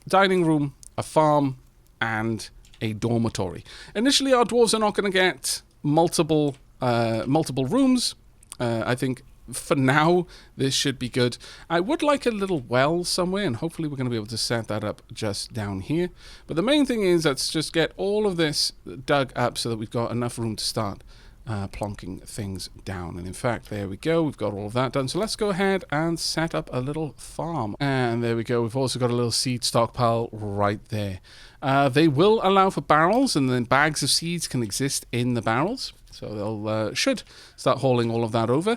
Speaker 1: dining room, a farm, and a dormitory. Initially, our dwarves are not going to get multiple rooms. I think for now, this should be good. I would like a little well somewhere, and hopefully we're going to be able to set that up just down here. But the main thing is, let's just get all of this dug up so that we've got enough room to start plonking things down. And in fact, there we go. We've got all of that done. So let's go ahead and set up a little farm. And there we go. We've also got a little seed stockpile right there. They will allow for barrels, and then bags of seeds can exist in the barrels. So they'll should start hauling all of that over.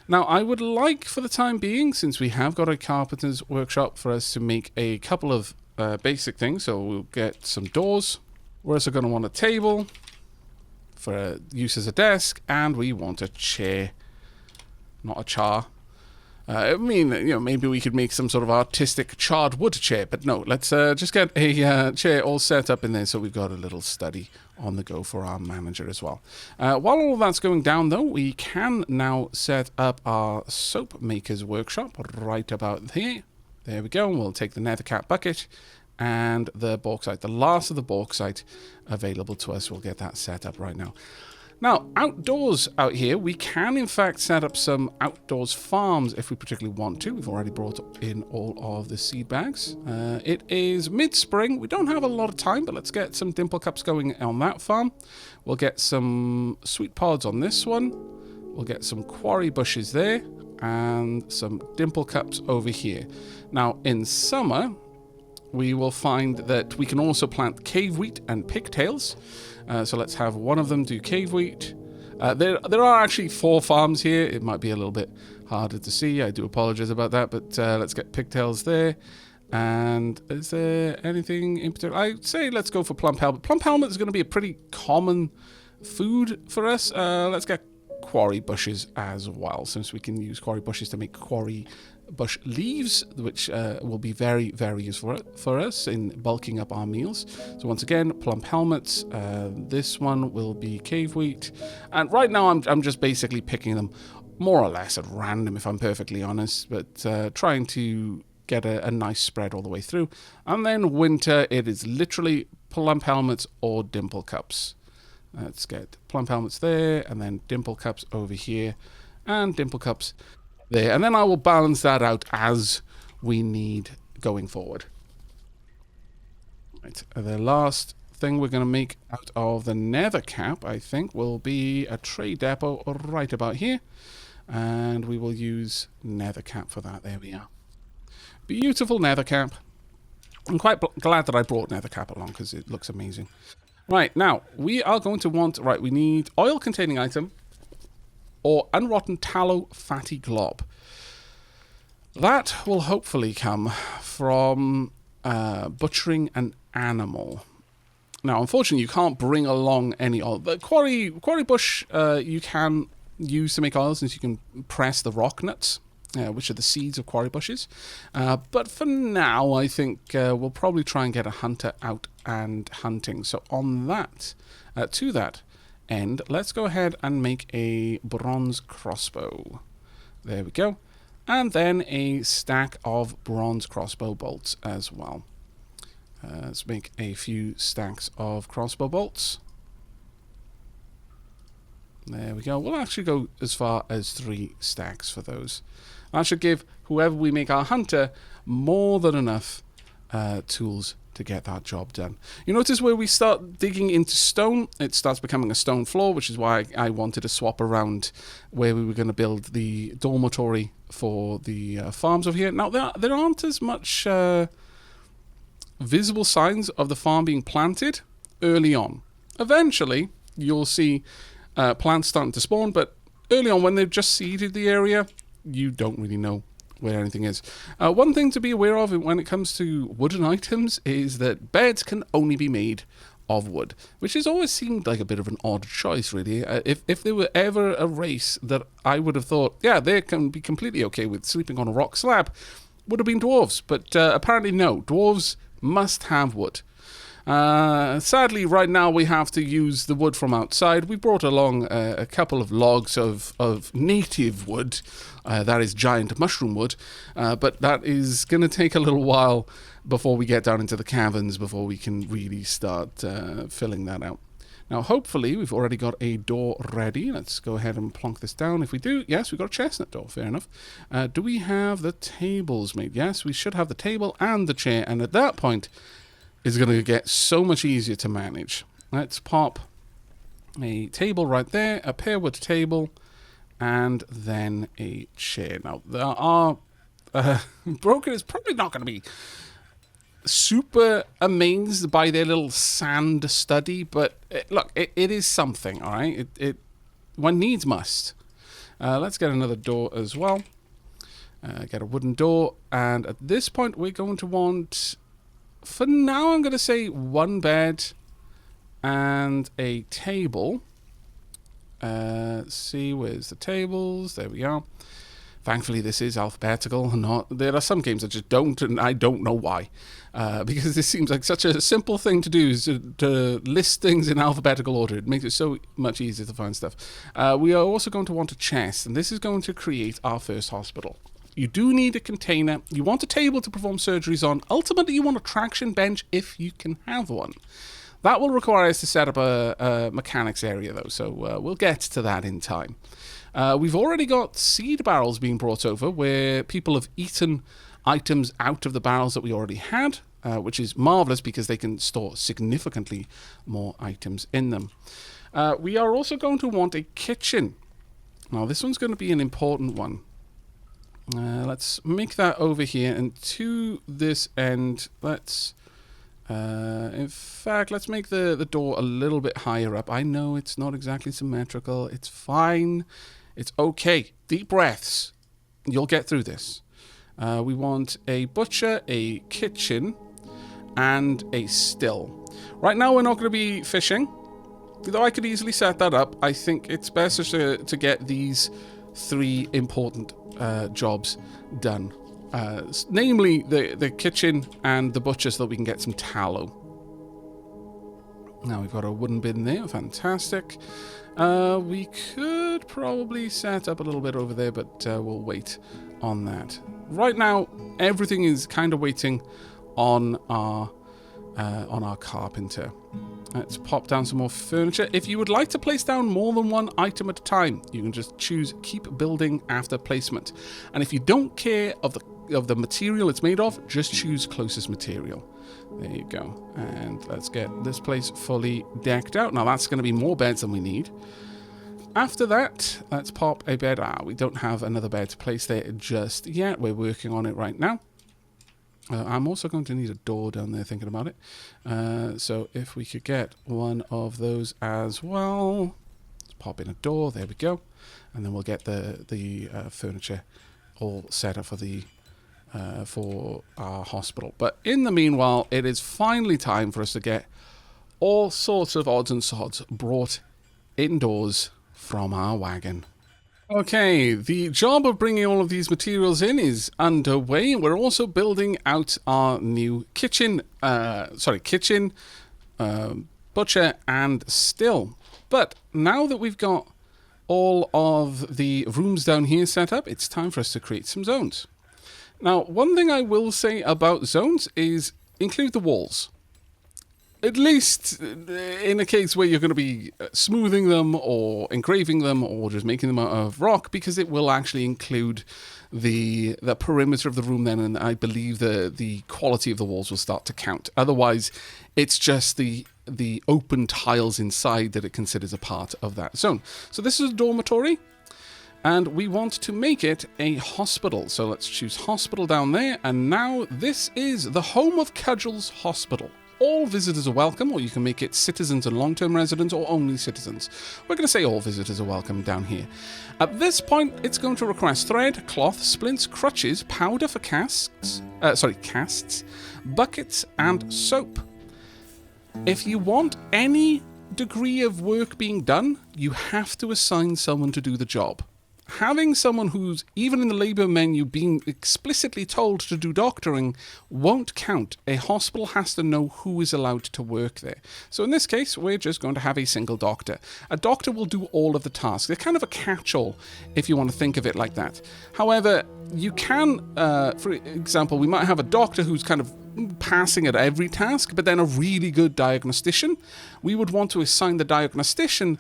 Speaker 1: Now, I would like, for the time being, since we have got a carpenter's workshop, for us to make a couple of basic things. So we'll get some doors. We're also going to want a table for use as a desk, and we want a chair, not a char. I mean, you know, maybe we could make some sort of artistic charred wood chair, but no, let's just get a chair all set up in there so we've got a little study on the go for our manager as well. While all of that's going down, though, we can now set up our soap maker's workshop right about here. There we go, and we'll take the nethercat bucket and the bauxite. The last of the bauxite available to us, we'll get that set up right now. Now, outdoors out here, we can in fact set up some outdoors farms if we particularly want to. We've already brought in all of the seed bags. It is mid-spring. We don't have a lot of time, but let's get some dimple cups going on that farm. We'll get some sweet pods on this one. We'll get some quarry bushes there and some dimple cups over here. Now, in summer, we will find that we can also plant cave wheat and pigtails. So let's have one of them do cave wheat. There are actually 4 farms here. It might be a little bit harder to see. I do apologize about that, but let's get pigtails there. And is there anything in particular? I'd say let's go for plump helmet. Plump helmet is going to be a pretty common food for us. Let's get quarry bushes as well, since we can use quarry bushes to make quarry bush leaves, which will be very, very useful for us in bulking up our meals. So once again, plump helmets. This one will be cave wheat, and right now I'm just basically picking them more or less at random, if I'm perfectly honest, but trying to get a nice spread all the way through. And then winter, it is literally plump helmets or dimple cups. Let's get plump helmets there, and then dimple cups over here, and dimple cups there, and then I will balance that out as we need going forward. Right, the last thing we're going to make out of the nether cap, I think, will be a trade depot right about here, and we will use nether cap for that. There we are. Beautiful nether cap. I'm quite glad that I brought nether cap along because it looks amazing. Right, now we are going to want, we need oil containing item or unrotten tallow fatty glob. That will hopefully come from butchering an animal. Now, unfortunately, you can't bring along any oil. The quarry bush you can use to make oil, since you can press the rock nuts, which are the seeds of quarry bushes. But for now, I think we'll probably try and get a hunter out and hunting. So on that, to that end, let's go ahead and make a bronze crossbow. There we go. And then a stack of bronze crossbow bolts as well. Let's make a few stacks of crossbow bolts. There we go. We'll actually go as far as 3 stacks for those. That should give whoever we make our hunter more than enough tools to get that job done. You notice where we start digging into stone, it starts becoming a stone floor, which is why I wanted to swap around where we were going to build the dormitory for the farms over here. Now, there aren't as much visible signs of the farm being planted early on. Eventually, you'll see plants starting to spawn, but early on, when they've just seeded the area, you don't really know where anything is. One thing to be aware of when it comes to wooden items is that beds can only be made of wood, which has always seemed like a bit of an odd choice, really. If there were ever a race that I would have thought, yeah, they can be completely okay with sleeping on a rock slab, would have been dwarves. But apparently no, dwarves must have wood. Sadly, right now we have to use the wood from outside. We brought along a couple of logs of native wood, that is giant mushroom wood, but that is going to take a little while before we get down into the caverns, before we can really start filling that out. Now, hopefully, we've already got a door ready. Let's go ahead and plonk this down. If we do, yes, we've got a chestnut door, fair enough. Do we have the tables made? Yes, we should have the table and the chair, and at that point, it's going to get so much easier to manage. Let's pop a table right there, a pearwood table, and then a chair. Now, there are... Broken is probably not going to be super amazed by their little sand study, but look, it is something, all right? One needs must. Let's get another door as well. Get a wooden door, and at this point, we're going to want... For now, I'm going to say one bed and a table. Let's see, where's the tables? There we are. Thankfully, this is alphabetical. There are some games that just don't, and I don't know why. Because this seems like such a simple thing to do, is to list things in alphabetical order. It makes it so much easier to find stuff. We are also going to want a chest, and this is going to create our first hospital. You do need a container. You want a table to perform surgeries on. Ultimately, you want a traction bench if you can have one. That will require us to set up a mechanics area, though, so we'll get to that in time. We've already got seed barrels being brought over where people have eaten items out of the barrels that we already had, which is marvelous because they can store significantly more items in them. We are also going to want a kitchen. Now, this one's going to be an important one. Let's make that over here, and to this end, let's... in fact, let's make the door a little bit higher up. I know it's not exactly symmetrical. It's fine. It's okay. Deep breaths. You'll get through this. We want a butcher, a kitchen, and a still. Right now, we're not going to be fishing. Though I could easily set that up, I think it's best to get these three important jobs done. Namely the kitchen and the butcher, so that we can get some tallow. Now we've got a wooden bin there, fantastic. We could probably set up a little bit over there, but we'll wait on that. Right now, everything is kind of waiting on our carpenter. Let's pop down some more furniture. If you would like to place down more than one item at a time, you can just choose keep building after placement. And if you don't care of the material it's made of, just choose closest material. There you go. And let's get this place fully decked out. Now that's going to be more beds than we need. After that, let's pop a bed. We don't have another bed to place there just yet. We're working on it right now. I'm also going to need a door down there, thinking about it. So if we could get one of those as well. Let's pop in a door. There we go. And then we'll get the furniture all set up for our hospital. But in the meanwhile, it is finally time for us to get all sorts of odds and sods brought indoors from our wagon. Okay, the job of bringing all of these materials in is underway. We're also building out our new kitchen, butcher, and still. But now that we've got all of the rooms down here set up, it's time for us to create some zones. Now, one thing I will say about zones is include the walls. at least in a case where you're going to be smoothing them or engraving them or just making them out of rock, because it will actually include the perimeter of the room then, and I believe the quality of the walls will start to count. Otherwise, it's just the open tiles inside that it considers a part of that zone. So this is a dormitory, and we want to make it a hospital. So let's choose hospital down there, and now this is the home of Cudgel's Hospital. All visitors are welcome, or you can make it citizens and long-term residents, or only citizens. We're going to say all visitors are welcome down here. At this point, it's going to request thread, cloth, splints, crutches, powder for casts, buckets, and soap. If you want any degree of work being done, you have to assign someone to do the job. Having someone who's, even in the labour menu, being explicitly told to do doctoring won't count. A hospital has to know who is allowed to work there. So in this case, we're just going to have a single doctor. A doctor will do all of the tasks. They're kind of a catch-all, if you want to think of it like that. However, you can, for example, we might have a doctor who's kind of passing at every task, but then a really good diagnostician. We would want to assign the diagnostician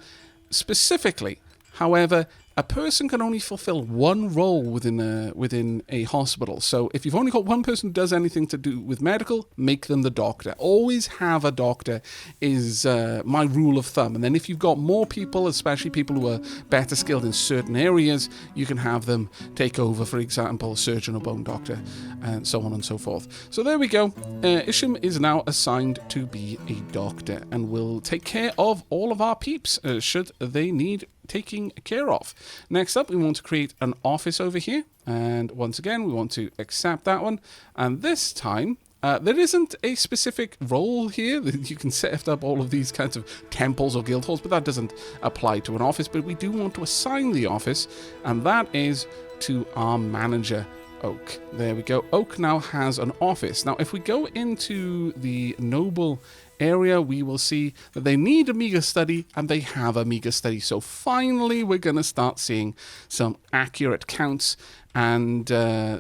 Speaker 1: specifically. However, a person can only fulfill one role within a hospital. So if you've only got one person who does anything to do with medical, make them the doctor. Always have a doctor is my rule of thumb. And then if you've got more people, especially people who are better skilled in certain areas, you can have them take over, for example, a surgeon or bone doctor, and so on and so forth. So there we go. Isham is now assigned to be a doctor and will take care of all of our peeps should they need taking care of. Next up, we want to create an office over here, and once again we want to accept that one, and this time there isn't a specific role here that you can set up all of these kinds of temples or guild halls, but that doesn't apply to an office. But we do want to assign the office, and that is to our manager, Oak. There we go. Oak now has an office. Now if we go into the noble area, we will see that they need a meager study, and they have a meager study. So finally we're going to start seeing some accurate counts and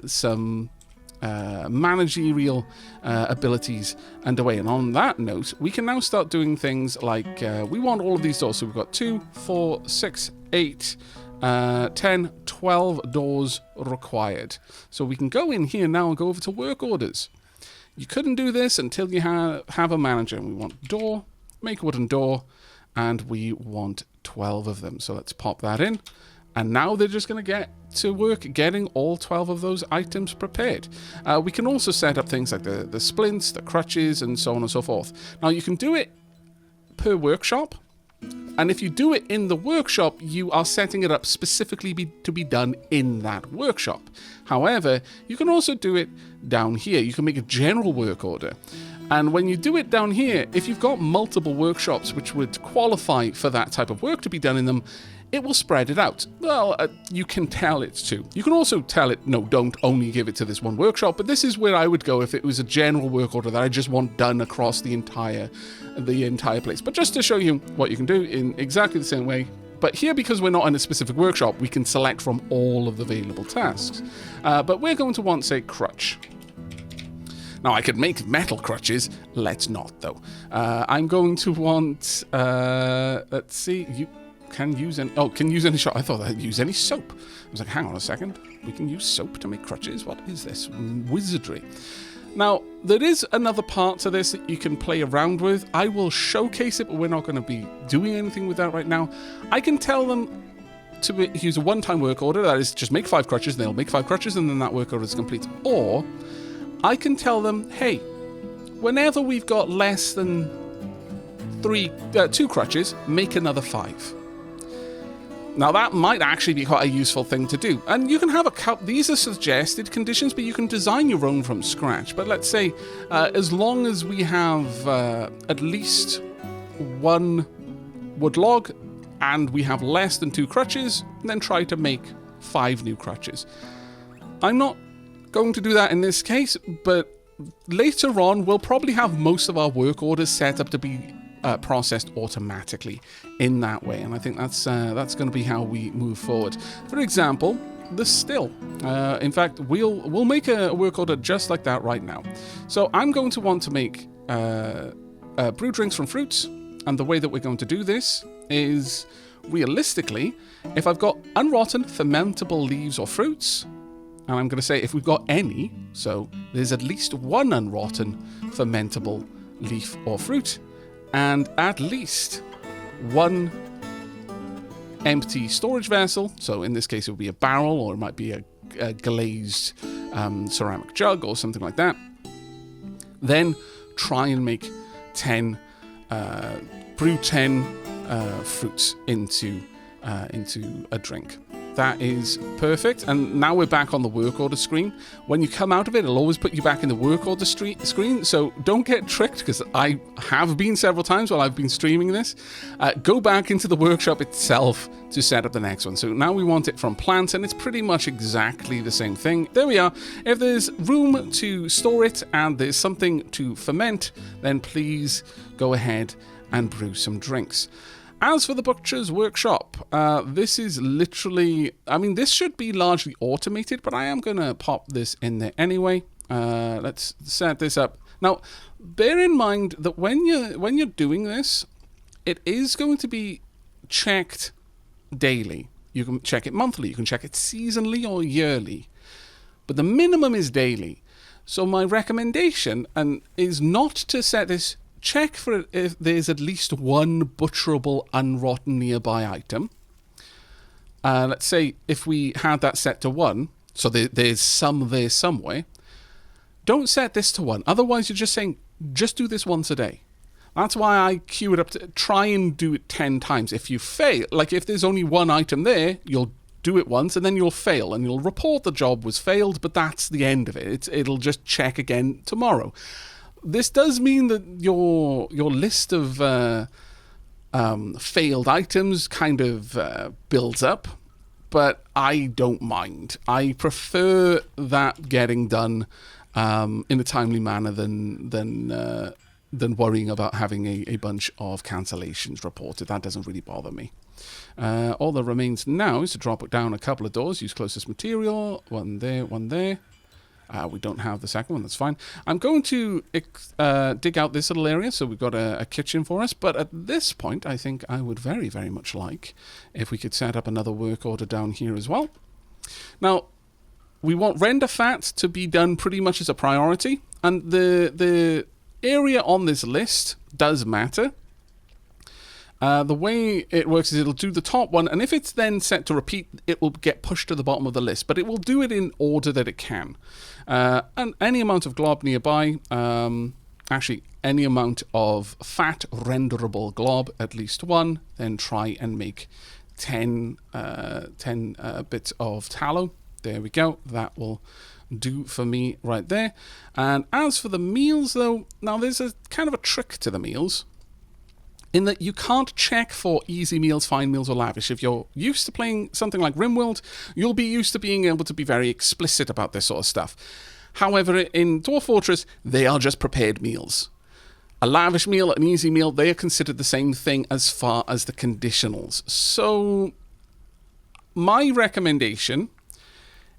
Speaker 1: some managerial abilities underway. And on that note, we can now start doing things like we want all of these doors. So we've got 2, 4, 6, 8, 10, 12 doors required. So we can go in here now and go over to work orders. You couldn't do this until you have a manager. And we want door, make a wooden door, and we want 12 of them. So let's pop that in. And now they're just going to get to work getting all 12 of those items prepared. We can also set up things like the splints, the crutches, and so on and so forth. Now you can do it per workshop. And if you do it in the workshop, you are setting it up specifically to be done in that workshop. However, you can also do it down here. You can make a general work order. And when you do it down here, if you've got multiple workshops which would qualify for that type of work to be done in them, it will spread it out. Well, you can tell it to. You can also tell it, no, don't only give it to this one workshop, but this is where I would go if it was a general work order that I just want done across the entire place. But just to show you what you can do in exactly the same way. But here, because we're not in a specific workshop, we can select from all of the available tasks. But we're going to want, say, crutch. Now, I could make metal crutches. Let's not, though. I'm going to want, let's see, you can use any, can use any shop. I thought I'd use any soap. I was like, hang on a second. We can use soap to make crutches? What is this? Wizardry. Now, there is another part to this that you can play around with. I will showcase it, but we're not going to be doing anything with that right now. I can tell them to use a one-time work order. That is, just make 5 crutches, and they'll make 5 crutches, and then that work order is complete. Or I can tell them, hey, whenever we've got less than 2 crutches, make another 5. Now that might actually be quite a useful thing to do. And you can have a couple, these are suggested conditions, but you can design your own from scratch. But let's say, as long as we have at least 1 wood log, and we have less than 2 crutches, then try to make 5 new crutches. I'm not going to do that in this case, but later on, we'll probably have most of our work orders set up to be processed automatically in that way, and I think that's going to be how we move forward. For example, the still. In fact, we'll make a work order just like that right now. So I'm going to want to make brew drinks from fruits. And the way that we're going to do this is, realistically, if I've got unrotten, fermentable leaves or fruits, and I'm going to say if we've got any, so there's at least one unrotten, fermentable leaf or fruit, and at least one empty storage vessel. So in this case, it would be a barrel, or it might be a glazed ceramic jug or something like that. Then try and make 10, brew 10 fruits into a drink. That is perfect. And now we're back on the work order screen. When you come out of it, it'll always put you back in the work order screen. So don't get tricked, because I have been several times while I've been streaming this. Go back into the workshop itself to set up the next one. So now we want it from plants, and it's pretty much exactly the same thing. There we are. If there's room to store it and there's something to ferment, then please go ahead and brew some drinks. As for the butcher's workshop, this is literally, I mean, this should be largely automated, but I am going to pop this in there anyway. Let's set this up. Now, bear in mind that when you're doing this, it is going to be checked daily. You can check it monthly, you can check it seasonally or yearly, but the minimum is daily. So my recommendation is not to set this. Check for it if there's at least one butcherable unrotten nearby item. Let's say if we had that set to 1, so there's some there somewhere. Don't set this to 1. Otherwise, you're just saying, just do this once a day. That's why I queue it up to try and do it 10 times. If you fail, like if there's only one item there, you'll do it once and then you'll fail and you'll report the job was failed, but that's the end of it. It'll just check again tomorrow. This does mean that your list of failed items kind of builds up, but I don't mind. I prefer that getting done in a timely manner than worrying about having a bunch of cancellations reported. That doesn't really bother me. All that remains now is to drop it down a couple of doors, use closest material, one there, one there. We don't have the second one, that's fine. I'm going to dig out this little area, so we've got a kitchen for us, but at this point, I think I would very, very much like if we could set up another work order down here as well. Now, we want render fat to be done pretty much as a priority, and the area on this list does matter. The way it works is it'll do the top one, and if it's then set to repeat, it will get pushed to the bottom of the list, but it will do it in order that it can. And any amount of glob nearby, actually any amount of fat renderable glob, at least one, then try and make 10 bits of tallow. There we go. That will do for me right there. And as for the meals, though, now there's a kind of a trick to the meals, in that you can't check for easy meals, fine meals, or lavish. If you're used to playing something like RimWorld, you'll be used to being able to be very explicit about this sort of stuff. However, in Dwarf Fortress, they are just prepared meals. A lavish meal, an easy meal, they are considered the same thing as far as the conditionals. So, my recommendation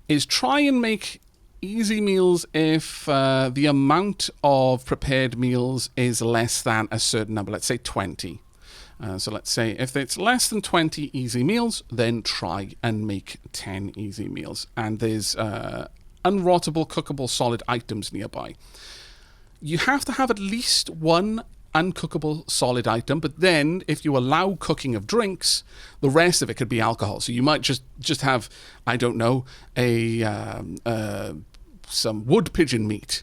Speaker 1: is try and make easy meals if the amount of prepared meals is less than a certain number, let's say 20. So let's say if it's less than 20 easy meals, then try and make 10 easy meals. And there's unrottable, cookable, solid items nearby. You have to have at least one uncookable solid item, but then if you allow cooking of drinks, the rest of it could be alcohol. So you might just have, I don't know, some wood pigeon meat,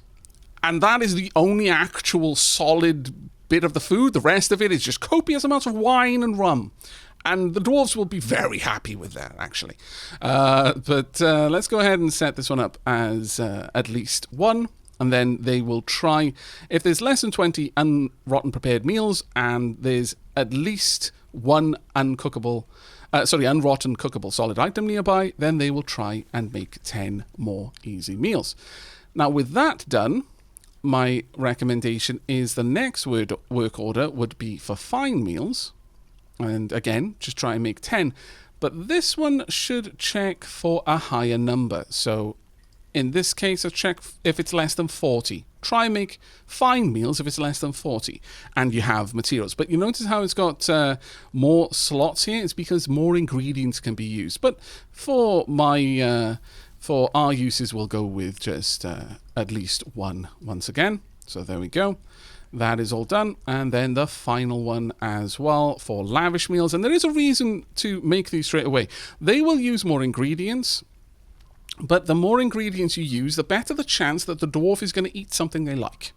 Speaker 1: and that is the only actual solid bit of the food. The rest of it is just copious amounts of wine and rum, and the dwarves will be very happy with that, actually. But let's go ahead and set this one up as at least one. And then they will try, if there's less than 20 unrotten prepared meals and there's at least one unrotten cookable solid item nearby, then they will try and make 10 more easy meals. Now, with that done, my recommendation is the next work order would be for fine meals. And again, just try and make 10. But this one should check for a higher number. So In this case, I check if it's less than 40. Try and make fine meals if it's less than 40. And you have materials. But you notice how it's got more slots here? It's because more ingredients can be used. But for my... for our uses, we'll go with just at least one once again. So there we go. That is all done. And then the final one as well for lavish meals. And there is a reason to make these straight away. They will use more ingredients, but the more ingredients you use, the better the chance that the dwarf is going to eat something they like.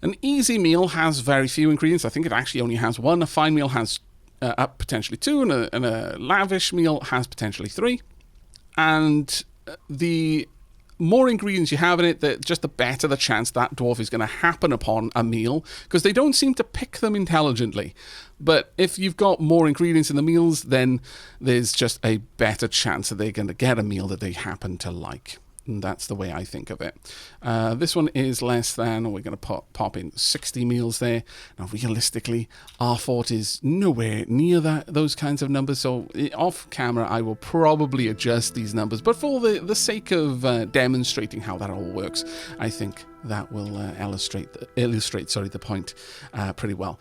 Speaker 1: An easy meal has very few ingredients. I think it actually only has one. A fine meal has potentially two, and a lavish meal has potentially three. And the more ingredients you have in it, just the better the chance that dwarf is going to happen upon a meal, because they don't seem to pick them intelligently. But if you've got more ingredients in the meals, then there's just a better chance that they're going to get a meal that they happen to like. And that's the way I think of it. This one is less than, we're going to pop in 60 meals there. Now, realistically, our fort is nowhere near those kinds of numbers. So off camera, I will probably adjust these numbers. But for the sake of demonstrating how that all works, I think that will illustrate the point pretty well.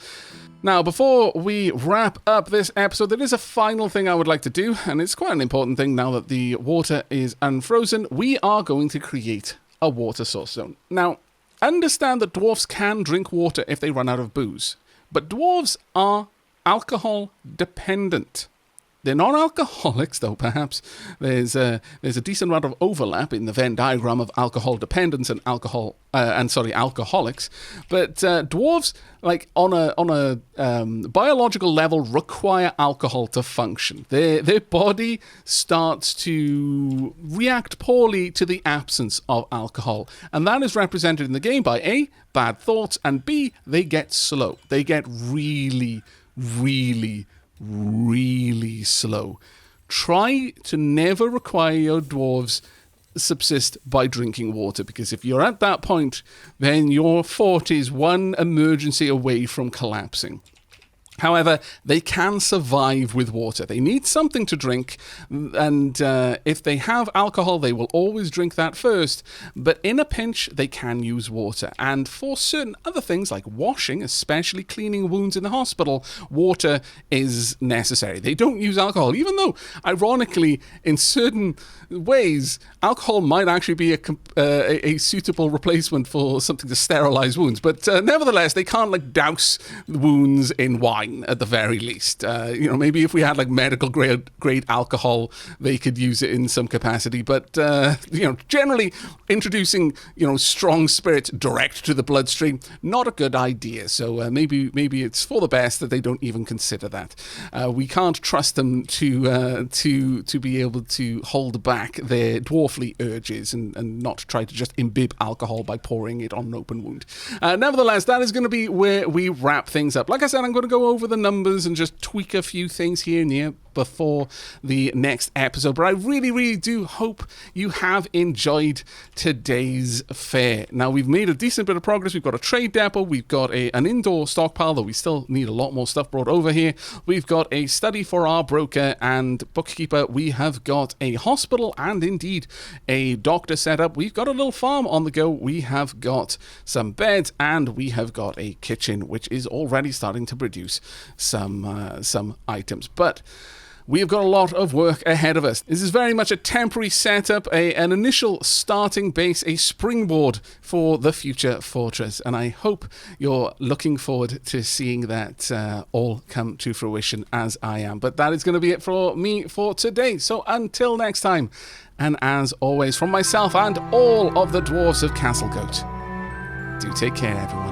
Speaker 1: Now, before we wrap up this episode, there is a final thing I would like to do, and it's quite an important thing now that the water is unfrozen. We are going to create a water source zone. Now, understand that dwarves can drink water if they run out of booze, but dwarves are alcohol dependent. They're not alcoholics, though. Perhaps there's a decent amount of overlap in the Venn diagram of alcohol dependence and alcoholics. But dwarves, like on a biological level, require alcohol to function. Their body starts to react poorly to the absence of alcohol, and that is represented in the game by A, bad thoughts, and B, they get slow. They get really, really slow. Try to never require your dwarves subsist by drinking water, because if you're at that point, then your fort is one emergency away from collapsing. However, they can survive with water. They need something to drink, and if they have alcohol, they will always drink that first. But in a pinch, they can use water. And for certain other things, like washing, especially cleaning wounds in the hospital, water is necessary. They don't use alcohol, even though, ironically, in certain ways, alcohol might actually be a suitable replacement for something to sterilize wounds. But nevertheless, they can't douse wounds in wine. At the very least, maybe if we had medical grade alcohol, they could use it in some capacity. But generally introducing strong spirits direct to the bloodstream, not a good idea. So maybe it's for the best that they don't even consider that. We can't trust them to be able to hold back their dwarfly urges and not try to just imbibe alcohol by pouring it on an open wound. Nevertheless, that is going to be where we wrap things up. Like I said, I'm going to go over the numbers and just tweak a few things here and there before the next episode. But I really, really do hope you have enjoyed today's fair. Now, we've made a decent bit of progress. We've got a trade depot. We've got an indoor stockpile, though we still need a lot more stuff brought over here. We've got a study for our broker and bookkeeper. We have got a hospital and indeed a doctor set up. We've got a little farm on the go. We have got some beds and we have got a kitchen, which is already starting to produce some items. But we have got a lot of work ahead of us. This is very much a temporary setup, an initial starting base, a springboard for the future fortress. And I hope you're looking forward to seeing that all come to fruition as I am. But that is going to be it for me for today. So until next time, and as always, from myself and all of the dwarves of Castlegoat, do take care, everyone.